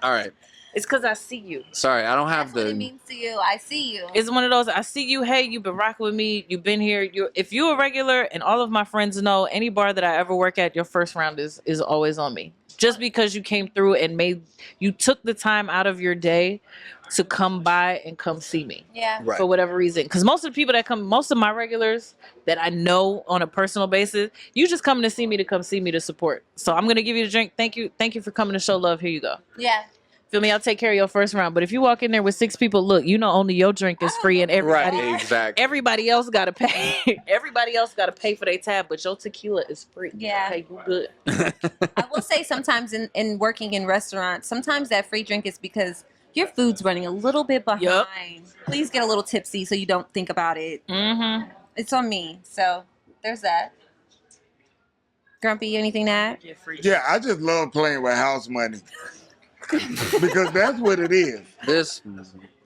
[SPEAKER 5] All right.
[SPEAKER 4] It's because I see you.
[SPEAKER 5] Sorry, I don't have
[SPEAKER 1] That's what it
[SPEAKER 5] the.
[SPEAKER 1] means to you. I see you.
[SPEAKER 4] It's one of those. I see you. Hey, you've been rocking with me. You've been here. If you're a regular, and all of my friends know, any bar that I ever work at, your first round is always on me. Just because you came through and you took the time out of your day to come by and come see me.
[SPEAKER 1] Yeah.
[SPEAKER 5] Right.
[SPEAKER 4] For whatever reason. Because most of the people that come, most of my regulars that I know on a personal basis, you just coming to see me to come see me to support. So I'm going to give you the drink. Thank you. Thank you for coming to show love. Here you go.
[SPEAKER 1] Yeah.
[SPEAKER 4] Feel me? I'll take care of your first round. But if you walk in there with 6 people, look, only your drink is free and everybody
[SPEAKER 5] Right, exactly.
[SPEAKER 4] everybody else got to pay. Everybody else got to pay for their tab, but your tequila is free.
[SPEAKER 1] Yeah.
[SPEAKER 4] Okay, you good.
[SPEAKER 1] I will say sometimes in working in restaurants, sometimes that free drink is because your food's running a little bit behind.
[SPEAKER 4] Yup.
[SPEAKER 1] Please get a little tipsy so you don't think about it.
[SPEAKER 4] Mm-hmm.
[SPEAKER 1] It's on me. So there's that.
[SPEAKER 2] Grumpy, anything to add?
[SPEAKER 3] Yeah, I just love playing with house money because that's what it is.
[SPEAKER 5] This.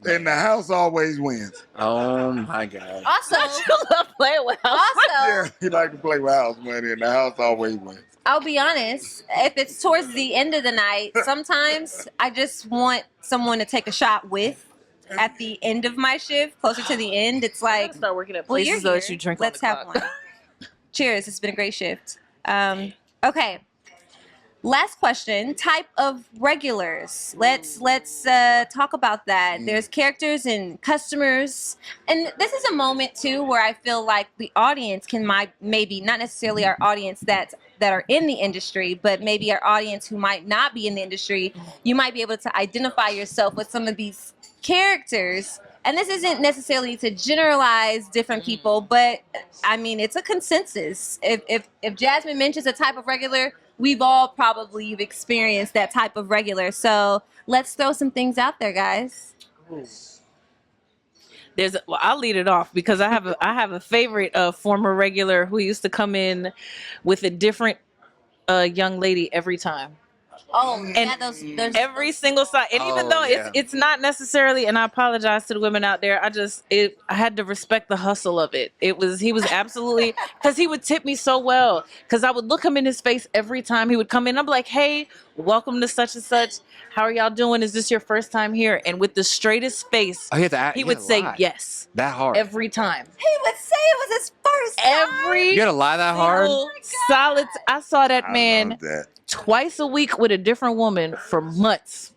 [SPEAKER 3] And the house always wins.
[SPEAKER 5] Oh my God.
[SPEAKER 2] Also,
[SPEAKER 4] You love playing with house.
[SPEAKER 3] Yeah, you like to play with house money, and the house always wins.
[SPEAKER 2] I'll be honest, if it's towards the end of the night, sometimes I just want someone to take a shot with at the end of my shift, closer to the end. It's like,
[SPEAKER 4] Start working at
[SPEAKER 2] well,
[SPEAKER 4] places
[SPEAKER 2] you're
[SPEAKER 4] so
[SPEAKER 2] here.
[SPEAKER 4] that you drink.
[SPEAKER 2] Let's
[SPEAKER 4] on the
[SPEAKER 2] have
[SPEAKER 4] clock.
[SPEAKER 2] one. Cheers. It's been a great shift. Okay. Last question. Type of regulars. Let's talk about that. There's characters and customers, and this is a moment too where I feel like the audience can maybe not necessarily our audience that are in the industry, but maybe our audience who might not be in the industry. You might be able to identify yourself with some of these characters. And this isn't necessarily to generalize different people, but I mean, it's a consensus. If Jasmin mentions a type of regular, we've experienced that type of regular. So let's throw some things out there, guys.
[SPEAKER 4] I'll lead it off because I have a favorite former regular who used to come in with a different young lady every time.
[SPEAKER 2] Oh,
[SPEAKER 4] And
[SPEAKER 2] yeah, those
[SPEAKER 4] every single side, and even though it's not necessarily, and I apologize to the women out there, I had to respect the hustle of it. He was absolutely, because he would tip me so well, because I would look him in his face every time he would come in. I'm like, hey, welcome to such and such. How are y'all doing? Is this your first time here? And with the straightest face, he would say yes.
[SPEAKER 5] That hard.
[SPEAKER 4] Every time.
[SPEAKER 2] he would say it was his first time.
[SPEAKER 5] You gotta lie that hard?
[SPEAKER 4] Solid. I saw that
[SPEAKER 3] I
[SPEAKER 4] man
[SPEAKER 3] love that.
[SPEAKER 4] twice a week with a different woman for months.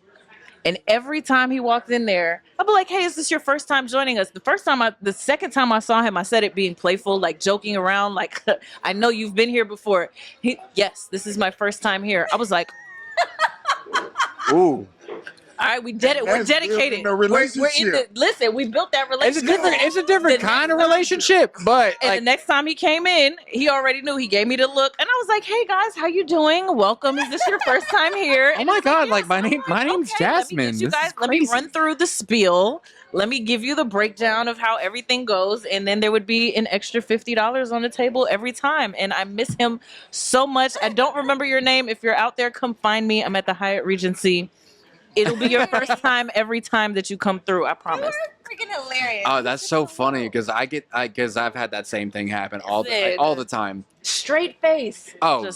[SPEAKER 4] And every time he walked in there, I'd be like, hey, is this your first time joining us? The second time I saw him, I said it being playful, like joking around, like, I know you've been here before. Yes, this is my first time here. I was like,
[SPEAKER 5] Ooh.
[SPEAKER 4] all right, we're dedicated.
[SPEAKER 3] A relationship.
[SPEAKER 4] Listen, we built that relationship.
[SPEAKER 5] It's a different kind of relationship, but
[SPEAKER 4] And
[SPEAKER 5] like,
[SPEAKER 4] the next time he came in, he already knew. He gave me the look, and I was like, "Hey guys, how you doing? Welcome. Is this your first time here?"
[SPEAKER 5] oh
[SPEAKER 4] And
[SPEAKER 5] my
[SPEAKER 4] he's
[SPEAKER 5] God,
[SPEAKER 4] "Yes."
[SPEAKER 5] like my
[SPEAKER 4] I'm
[SPEAKER 5] name's
[SPEAKER 4] "Okay,
[SPEAKER 5] Jasmin.
[SPEAKER 4] Let me run through the spiel. Let me give you the breakdown of how everything goes, and then there would be an extra $50 on the table every time. And I miss him so much. I don't remember your name. If you're out there, come find me. I'm at the Hyatt Regency. It'll be your first time every time that you come through. I promise.
[SPEAKER 2] Freaking hilarious.
[SPEAKER 5] Oh, that's so funny because because I've had that same thing happen all the time.
[SPEAKER 4] Straight face.
[SPEAKER 5] Oh.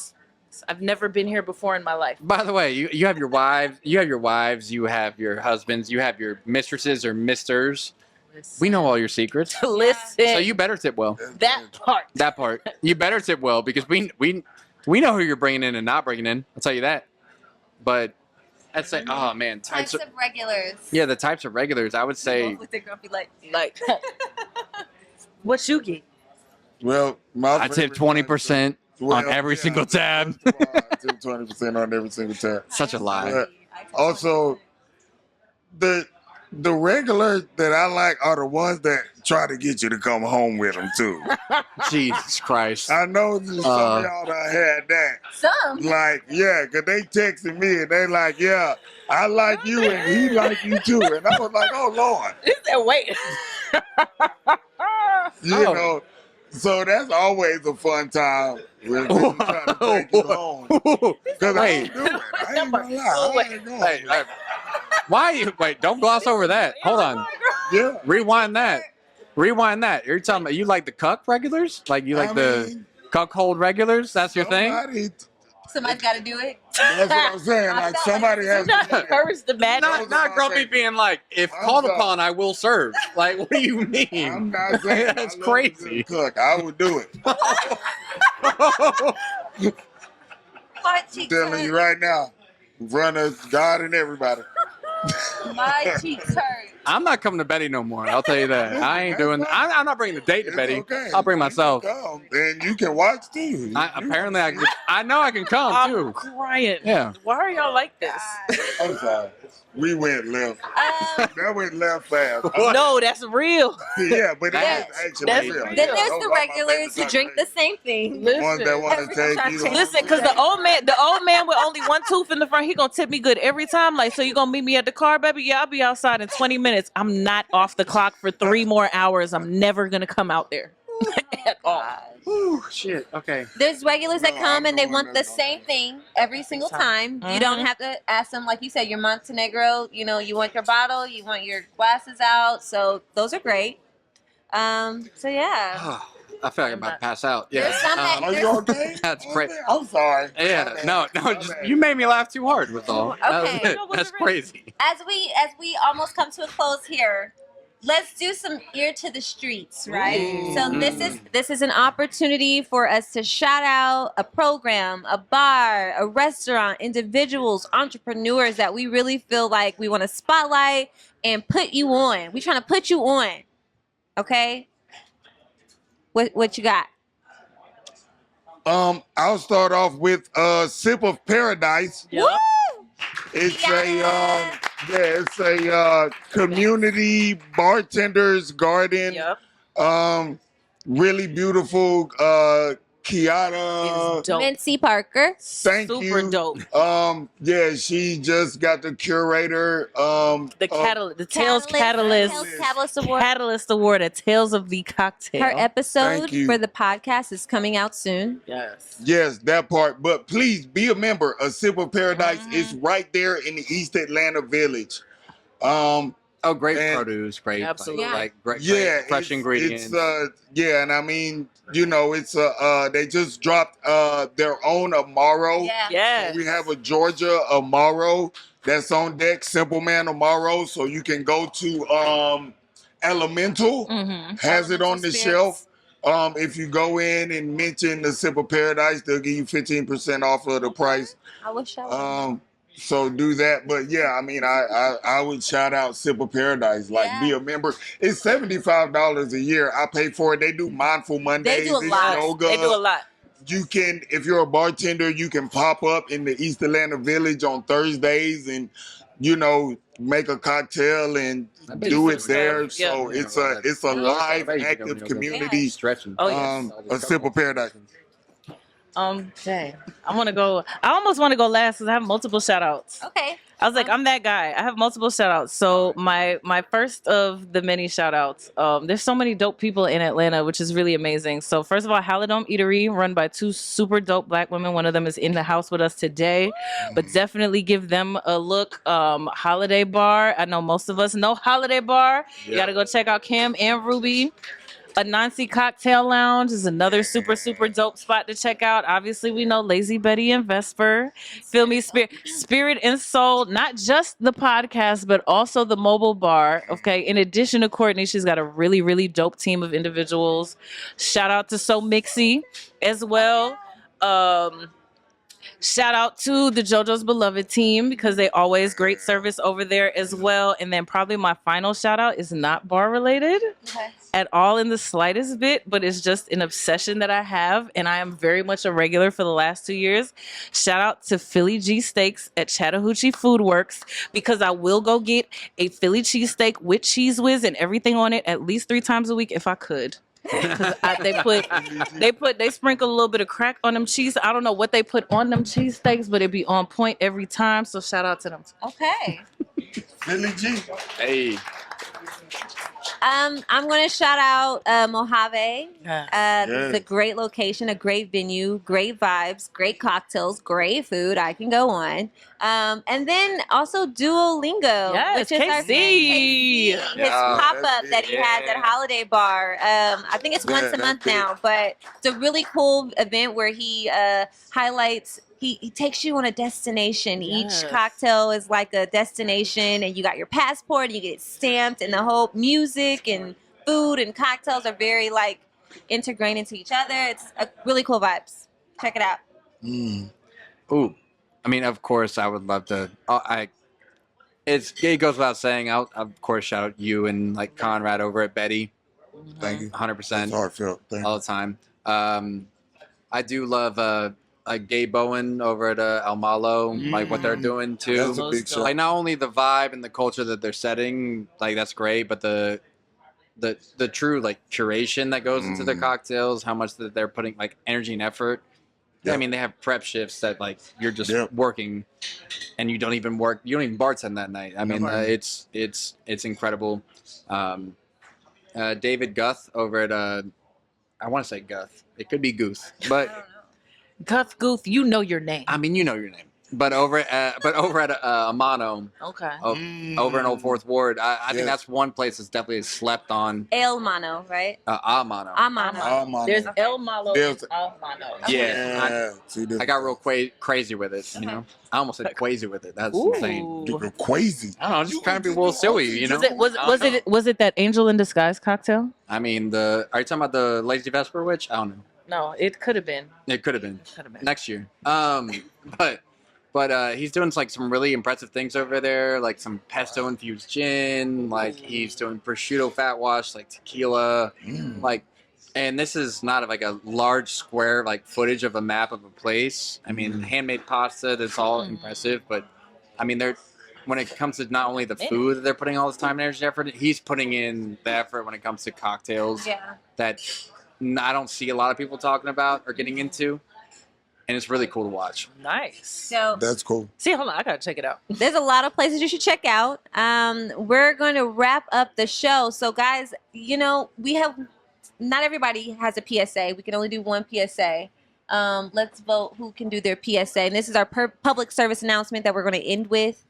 [SPEAKER 4] I've never been here before in my life.
[SPEAKER 5] By the way, you have your wives, you have your husbands, you have your mistresses or misters. We know all your secrets.
[SPEAKER 4] Listen.
[SPEAKER 5] So you better tip well.
[SPEAKER 4] That part.
[SPEAKER 5] That part. You better tip well because we know who you're bringing in and not bringing in. I'll tell you that. But I'd say, oh man,
[SPEAKER 2] Types of regulars.
[SPEAKER 5] yeah, the types of regulars. I would say
[SPEAKER 2] With the grumpy like
[SPEAKER 4] What you get?
[SPEAKER 3] Well,
[SPEAKER 5] I tip 20% on every single tab.
[SPEAKER 3] I tip 20% on every single tab.
[SPEAKER 5] Such a lie.
[SPEAKER 3] But also, the regulars that I like are the ones that try to get you to come home with them too.
[SPEAKER 5] Jesus Christ.
[SPEAKER 3] I know some of y'all done had that.
[SPEAKER 2] Some.
[SPEAKER 3] Like, yeah, because they texted me and they like, yeah, I like you and he like you too. And I was like, oh, Lord.
[SPEAKER 4] He said, wait.
[SPEAKER 3] You know, so that's always a fun time when people try to take you home. Because I ain't do it. I ain't gonna lie. I ain't going.
[SPEAKER 5] Hey, why? Wait, don't gloss over that. Hold on.
[SPEAKER 3] Yeah.
[SPEAKER 5] Rewind that. You're talking about you like the cuck regulars? Like you like the cuckold regulars? That's your thing?
[SPEAKER 2] Somebody's got to do it.
[SPEAKER 3] That's what I'm saying. Like somebody has to do it.
[SPEAKER 4] Encourage the madness.
[SPEAKER 5] Not grumpy being like, if called upon, I will serve. Like, what do you mean?
[SPEAKER 3] I'm not saying
[SPEAKER 5] That's
[SPEAKER 3] I love
[SPEAKER 5] crazy.
[SPEAKER 3] a good cook. I would do it.
[SPEAKER 2] My cheeks
[SPEAKER 3] Telling
[SPEAKER 2] hurt.
[SPEAKER 3] you right now, in front of God and everybody.
[SPEAKER 2] My cheeks hurt.
[SPEAKER 5] I'm not coming to Betty no more. I'll tell you that. I ain't doing. I'm not bringing the date to
[SPEAKER 3] It's
[SPEAKER 5] Betty.
[SPEAKER 3] okay.
[SPEAKER 5] I'll bring
[SPEAKER 3] You
[SPEAKER 5] myself.
[SPEAKER 3] can come, and you can watch too.
[SPEAKER 5] Apparently, I know I can come
[SPEAKER 4] I'm
[SPEAKER 5] too.
[SPEAKER 4] crying.
[SPEAKER 5] Yeah.
[SPEAKER 4] Why are y'all like this?
[SPEAKER 3] I'm sorry. We went left. That went left fast.
[SPEAKER 4] No, that's real.
[SPEAKER 3] Yeah, but
[SPEAKER 2] Yes.
[SPEAKER 3] it is actually
[SPEAKER 4] That's
[SPEAKER 3] real.
[SPEAKER 4] real.
[SPEAKER 2] Then
[SPEAKER 3] Yeah,
[SPEAKER 2] there's
[SPEAKER 3] those
[SPEAKER 2] the
[SPEAKER 3] are my
[SPEAKER 2] regulars who
[SPEAKER 3] favorite
[SPEAKER 2] drink the
[SPEAKER 3] type
[SPEAKER 2] same thing.
[SPEAKER 3] of ones that want to take you.
[SPEAKER 4] Listen, because the old man with only one tooth in the front, he gonna tip me good every time. Like, so you gonna meet me at the car, baby? Yeah, I'll be outside in 20 minutes. I'm not off the clock for 3 more hours. I'm never gonna come out there. at all.
[SPEAKER 5] Whew, shit. Okay.
[SPEAKER 1] There's regulars that
[SPEAKER 3] No,
[SPEAKER 1] come
[SPEAKER 3] I'm
[SPEAKER 1] and they
[SPEAKER 3] the one
[SPEAKER 1] want the
[SPEAKER 3] that don't.
[SPEAKER 1] same thing every single time. You don't
[SPEAKER 4] Mhm.
[SPEAKER 1] have to ask them, like you said, your Montenegro. You know, you want your bottle, you want your glasses out. So those are great. So yeah,
[SPEAKER 5] I feel like I'm about to pass out. Yeah.
[SPEAKER 1] there's some that
[SPEAKER 3] Are you okay?
[SPEAKER 5] That's great.
[SPEAKER 3] I'm sorry.
[SPEAKER 5] Yeah.
[SPEAKER 3] My bad.
[SPEAKER 5] No.
[SPEAKER 3] My
[SPEAKER 5] Just,
[SPEAKER 3] bad.
[SPEAKER 5] you made me laugh too hard with all.
[SPEAKER 1] Okay.
[SPEAKER 5] That's crazy.
[SPEAKER 1] as we almost come to a close here. Let's do some ear to the streets, right?
[SPEAKER 3] Ooh.
[SPEAKER 1] So this is an opportunity for us to shout out a program, a bar, a restaurant, individuals, entrepreneurs that we really feel like we want to spotlight and put you on. We're trying to put you on. Okay? What you got?
[SPEAKER 3] I'll start off with Sip of Paradise.
[SPEAKER 4] Yep.
[SPEAKER 1] Woo!
[SPEAKER 3] It's
[SPEAKER 1] Yeah.
[SPEAKER 3] it's a community bartenders garden.
[SPEAKER 4] Yep.
[SPEAKER 3] Really beautiful. Kiara.
[SPEAKER 4] It's dope.
[SPEAKER 1] Mincy Parker.
[SPEAKER 3] Thank
[SPEAKER 4] Super
[SPEAKER 3] you.
[SPEAKER 4] dope.
[SPEAKER 3] Yeah, she just got the curator.
[SPEAKER 4] The catalyst, the Tales Catalyst,
[SPEAKER 1] Catalyst Award.
[SPEAKER 4] Catalyst Award at Tales of the Cocktail.
[SPEAKER 1] Her episode
[SPEAKER 3] Thank you.
[SPEAKER 1] for the podcast is coming out soon.
[SPEAKER 4] Yes.
[SPEAKER 3] Yes, that part. But please be a member of Sip of Paradise.
[SPEAKER 4] Mhm.
[SPEAKER 3] It's right there in the East Atlanta Village. Um,
[SPEAKER 5] Oh, great
[SPEAKER 3] And-
[SPEAKER 5] produce, great.
[SPEAKER 4] Absolutely.
[SPEAKER 5] Like great,
[SPEAKER 3] yeah,
[SPEAKER 5] great fresh ingredients.
[SPEAKER 3] It's yeah, and I mean, you know, it's they just dropped their own Amaro.
[SPEAKER 1] Yeah.
[SPEAKER 4] Yes.
[SPEAKER 3] We have a Georgia Amaro that's on deck, Simple Man Amaro. So you can go to Elemental,
[SPEAKER 4] Mm-hmm.
[SPEAKER 3] has it on the
[SPEAKER 1] Elemental
[SPEAKER 3] shelf. If you go in and mention the Sip of Paradise, they'll give you 15% off of the price.
[SPEAKER 1] I wish I would.
[SPEAKER 3] So do that. But yeah, I mean, I would shout out Sip of Paradise. Like,
[SPEAKER 1] Yeah.
[SPEAKER 3] be a member. It's $75 a year. I pay for it. They do Mindful Mondays.
[SPEAKER 1] They do a
[SPEAKER 3] It's
[SPEAKER 1] lot.
[SPEAKER 3] yoga.
[SPEAKER 4] They do a lot.
[SPEAKER 3] You can, if you're a bartender, you can pop up in the East Atlanta Village on Thursdays and, you know, make a cocktail and
[SPEAKER 5] I bet
[SPEAKER 3] do
[SPEAKER 5] you
[SPEAKER 3] it
[SPEAKER 5] can.
[SPEAKER 3] there.
[SPEAKER 4] Yeah.
[SPEAKER 3] So
[SPEAKER 5] Yeah.
[SPEAKER 3] it's a live,
[SPEAKER 5] I bet you can
[SPEAKER 3] active
[SPEAKER 5] go
[SPEAKER 3] community.
[SPEAKER 5] Stretching.
[SPEAKER 4] Oh, yes.
[SPEAKER 3] A Sip of Paradise.
[SPEAKER 4] Dang. I almost want to go last because I have multiple shout outs.
[SPEAKER 1] Okay.
[SPEAKER 4] I was like, I'm that guy. I have multiple shout outs. So my first of the many shout outs, there's so many dope people in Atlanta, which is really amazing. So first of all, Halidome Eatery, run by two super dope Black women. One of them is in the house with us today, but definitely give them a look. Holiday Bar. I know most of us know Holiday Bar. You got to go check out Cam and Ruby. Anansi Cocktail Lounge is another super, super dope spot to check out. Obviously, we know Lazy Betty and Vesper. Feel Me Spirit and Soul, not just the podcast, but also the mobile bar. Okay. In addition to Courtney, she's got a really, really dope team of individuals. Shout out to So Mixy as well. Shout out to the JoJo's Beloved team because they always great service over there as well. And then probably my final shout out is not bar related at all in the slightest bit, but it's just an obsession that I have. And I am very much a regular for the last 2 years. Shout out to Philly cheesesteaks at Chattahoochee Food Works because I will go get a Philly cheesesteak with Cheese Whiz and everything on it at least 3 times a week if I could. Because they sprinkle a little bit of crack on them cheese. I don't know what they put on them cheesesteaks, but it be on point every time. So shout out to them.
[SPEAKER 1] Okay.
[SPEAKER 3] Philly G.
[SPEAKER 5] Hey.
[SPEAKER 1] I'm going to shout out Mojave.
[SPEAKER 4] Yes.
[SPEAKER 1] It's a great location, a great venue, great vibes, great cocktails, great food. I can go on. And then also Duolingo,
[SPEAKER 4] Yes,
[SPEAKER 1] which is our friend
[SPEAKER 4] KC.
[SPEAKER 1] KC. His
[SPEAKER 3] Yeah,
[SPEAKER 1] pop-up
[SPEAKER 3] that's
[SPEAKER 1] that he
[SPEAKER 3] it.
[SPEAKER 1] has at Holiday Bar. I think it's once a
[SPEAKER 3] that's
[SPEAKER 1] month
[SPEAKER 3] it.
[SPEAKER 1] now, but it's a really cool event where he highlights. He takes you on a destination.
[SPEAKER 4] Yes.
[SPEAKER 1] Each cocktail is like a destination, and you got your passport, and you get it stamped, and the whole music and food and cocktails are very like integrated into each other. It's a really cool vibes. Check it out.
[SPEAKER 5] Ooh. I mean, of course, I would love to. It goes without saying. I'll of course shout out you and like Conrad over at Betty,
[SPEAKER 3] Thank you.
[SPEAKER 5] 100%
[SPEAKER 3] That's heartfelt. Thank
[SPEAKER 5] all
[SPEAKER 3] you.
[SPEAKER 5] the time. I do love Gay Bowen over at El Malo, like what they're doing too.
[SPEAKER 3] That's a big show.
[SPEAKER 5] Like not only the vibe and the culture that they're setting, like that's great, but the true like curation that goes into their cocktails, how much that they're putting like energy and effort.
[SPEAKER 3] Yeah.
[SPEAKER 5] I mean, they have prep shifts that like you're just
[SPEAKER 3] Yeah.
[SPEAKER 5] working, and you don't even bartend that night. I mean, it's incredible. David Guth over at I want to say Guth. It could be Goose, but
[SPEAKER 4] Guth Gooth, you know your name.
[SPEAKER 5] I mean, you know your name. But over at Amano,
[SPEAKER 4] Okay.
[SPEAKER 5] over in Old Fourth Ward, I think
[SPEAKER 3] Yes.
[SPEAKER 5] that's one place that's definitely slept on.
[SPEAKER 1] El Mano, right?
[SPEAKER 5] Amano.
[SPEAKER 1] Amano.
[SPEAKER 3] Almano.
[SPEAKER 4] There's El Malo
[SPEAKER 3] There's-
[SPEAKER 4] and Al Mano.
[SPEAKER 5] Yeah,
[SPEAKER 3] See,
[SPEAKER 5] I got real crazy with it. You know, I almost said crazy with it. That's insane.
[SPEAKER 4] Ooh.
[SPEAKER 3] You're crazy.
[SPEAKER 5] I don't know. I'm just trying to be real silly. You know.
[SPEAKER 4] Was it that angel in disguise cocktail?
[SPEAKER 5] I mean, are you talking about the Lazy Vesper Witch? I don't know.
[SPEAKER 4] No, it could have been.
[SPEAKER 5] It could have been.
[SPEAKER 4] Could have been.
[SPEAKER 5] Next year. But he's doing like some really impressive things over there, like some pesto infused gin, like he's doing prosciutto fat wash, like tequila, like. And this is not like a large square like footage of a map of a place. I mean, handmade pasta, that's all impressive, but I mean, when it comes to not only the food that they're putting all this time and energy and effort, he's putting in the effort when it comes to cocktails that I don't see a lot of people talking about or getting into. And it's really cool to watch.
[SPEAKER 4] Nice.
[SPEAKER 1] So
[SPEAKER 3] That's cool.
[SPEAKER 4] See, hold on, I gotta check it out.
[SPEAKER 1] there's a lot of places you should check out. We're going to wrap up the show. So guys, you know, not everybody has a PSA. We can only do one PSA. Let's vote who can do their PSA. And this is our public service announcement that we're going to end with.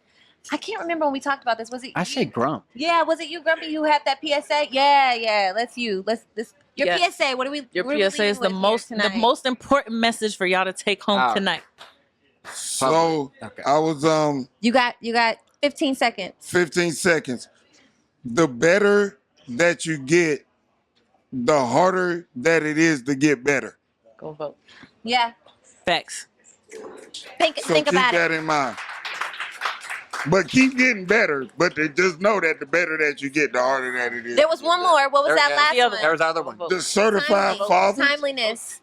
[SPEAKER 1] I can't remember when we talked about this. Was it?
[SPEAKER 5] I say Grump.
[SPEAKER 1] Yeah, was it you, Grumpy, who had that PSA? Yeah. Let's your
[SPEAKER 4] Yes.
[SPEAKER 1] PSA. What are we?
[SPEAKER 4] Your
[SPEAKER 1] what are we
[SPEAKER 4] PSA is the
[SPEAKER 1] leaving with here
[SPEAKER 4] the
[SPEAKER 1] tonight?
[SPEAKER 4] most important message for y'all to take home
[SPEAKER 5] Oh.
[SPEAKER 4] tonight.
[SPEAKER 3] So
[SPEAKER 5] Okay.
[SPEAKER 3] I was
[SPEAKER 1] You got 15 seconds.
[SPEAKER 3] 15 seconds. The better that you get, the harder that it is to get better.
[SPEAKER 4] Go vote.
[SPEAKER 1] Yeah.
[SPEAKER 4] Facts.
[SPEAKER 1] Think
[SPEAKER 3] So keep
[SPEAKER 1] about
[SPEAKER 3] that
[SPEAKER 1] it.
[SPEAKER 3] in mind. But keep getting better. But just know that the better that you get, the harder that it is.
[SPEAKER 1] There was one more. What was
[SPEAKER 5] There-
[SPEAKER 1] that
[SPEAKER 5] the
[SPEAKER 1] last
[SPEAKER 4] other-
[SPEAKER 1] one?
[SPEAKER 5] There was the other one.
[SPEAKER 3] The certified father.
[SPEAKER 1] Timeliness.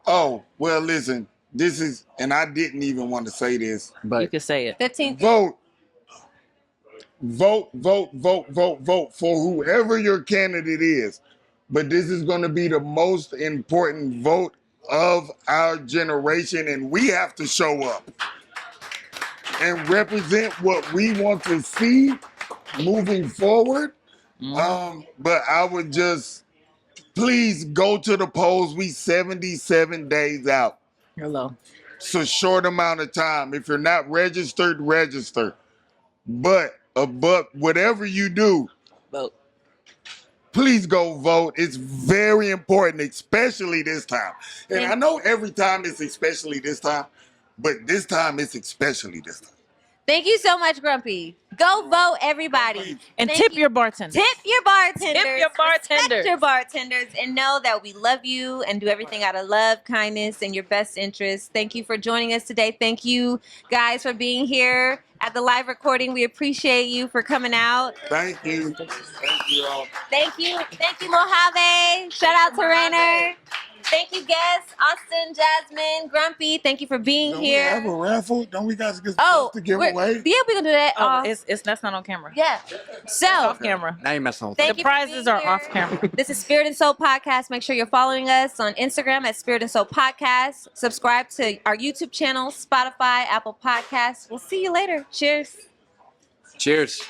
[SPEAKER 3] Oh, well, listen. This is, and I didn't even want to say this.
[SPEAKER 4] You
[SPEAKER 5] But
[SPEAKER 4] can say it.
[SPEAKER 1] 15.
[SPEAKER 3] Vote for whoever your candidate is. But this is going to be the most important vote of our generation, and we have to show up and represent what we want to see moving forward. But I would just please go to the polls. We 77 days out.
[SPEAKER 4] Hello.
[SPEAKER 3] It's a short amount of time. If you're not registered, register. But whatever you do,
[SPEAKER 4] Vote.
[SPEAKER 3] please go vote. It's very important, especially this time. And I know every time it's especially this time, but this time it's especially this time.
[SPEAKER 1] Thank you so much, Grumpy. Go vote, everybody.
[SPEAKER 4] And
[SPEAKER 1] Thank
[SPEAKER 4] tip
[SPEAKER 1] you.
[SPEAKER 4] your bartender.
[SPEAKER 1] Tip your bartenders.
[SPEAKER 4] Tip your bartenders.
[SPEAKER 1] Respect your bartenders, and know that we love you and do everything out of love, kindness, and your best interest. Thank you for joining us today. Thank you, guys, for being here at the live recording. We appreciate you for coming out.
[SPEAKER 3] Thank you. Thank you all.
[SPEAKER 1] Thank you, Mojave. Shout out to Rainer. Thank you, guests, Austin, Jasmine, Grumpy. Thank you for being
[SPEAKER 3] Don't we
[SPEAKER 1] here.
[SPEAKER 3] have a raffle? Don't we guys get
[SPEAKER 1] Oh,
[SPEAKER 3] stuff to give
[SPEAKER 1] we're
[SPEAKER 3] away?
[SPEAKER 1] gonna do that.
[SPEAKER 4] Oh, that's not on camera.
[SPEAKER 1] Yeah. So
[SPEAKER 4] Off camera.
[SPEAKER 5] now you're messing with it.
[SPEAKER 1] thank
[SPEAKER 4] The
[SPEAKER 1] you for
[SPEAKER 4] prizes
[SPEAKER 1] being
[SPEAKER 4] are
[SPEAKER 1] here.
[SPEAKER 4] off camera.
[SPEAKER 1] This is Spirit and Soul Podcast. Make sure you're following us on Instagram at Spirit and Soul Podcast. Subscribe to our YouTube channel, Spotify, Apple Podcasts. We'll see you later. Cheers.
[SPEAKER 5] Cheers.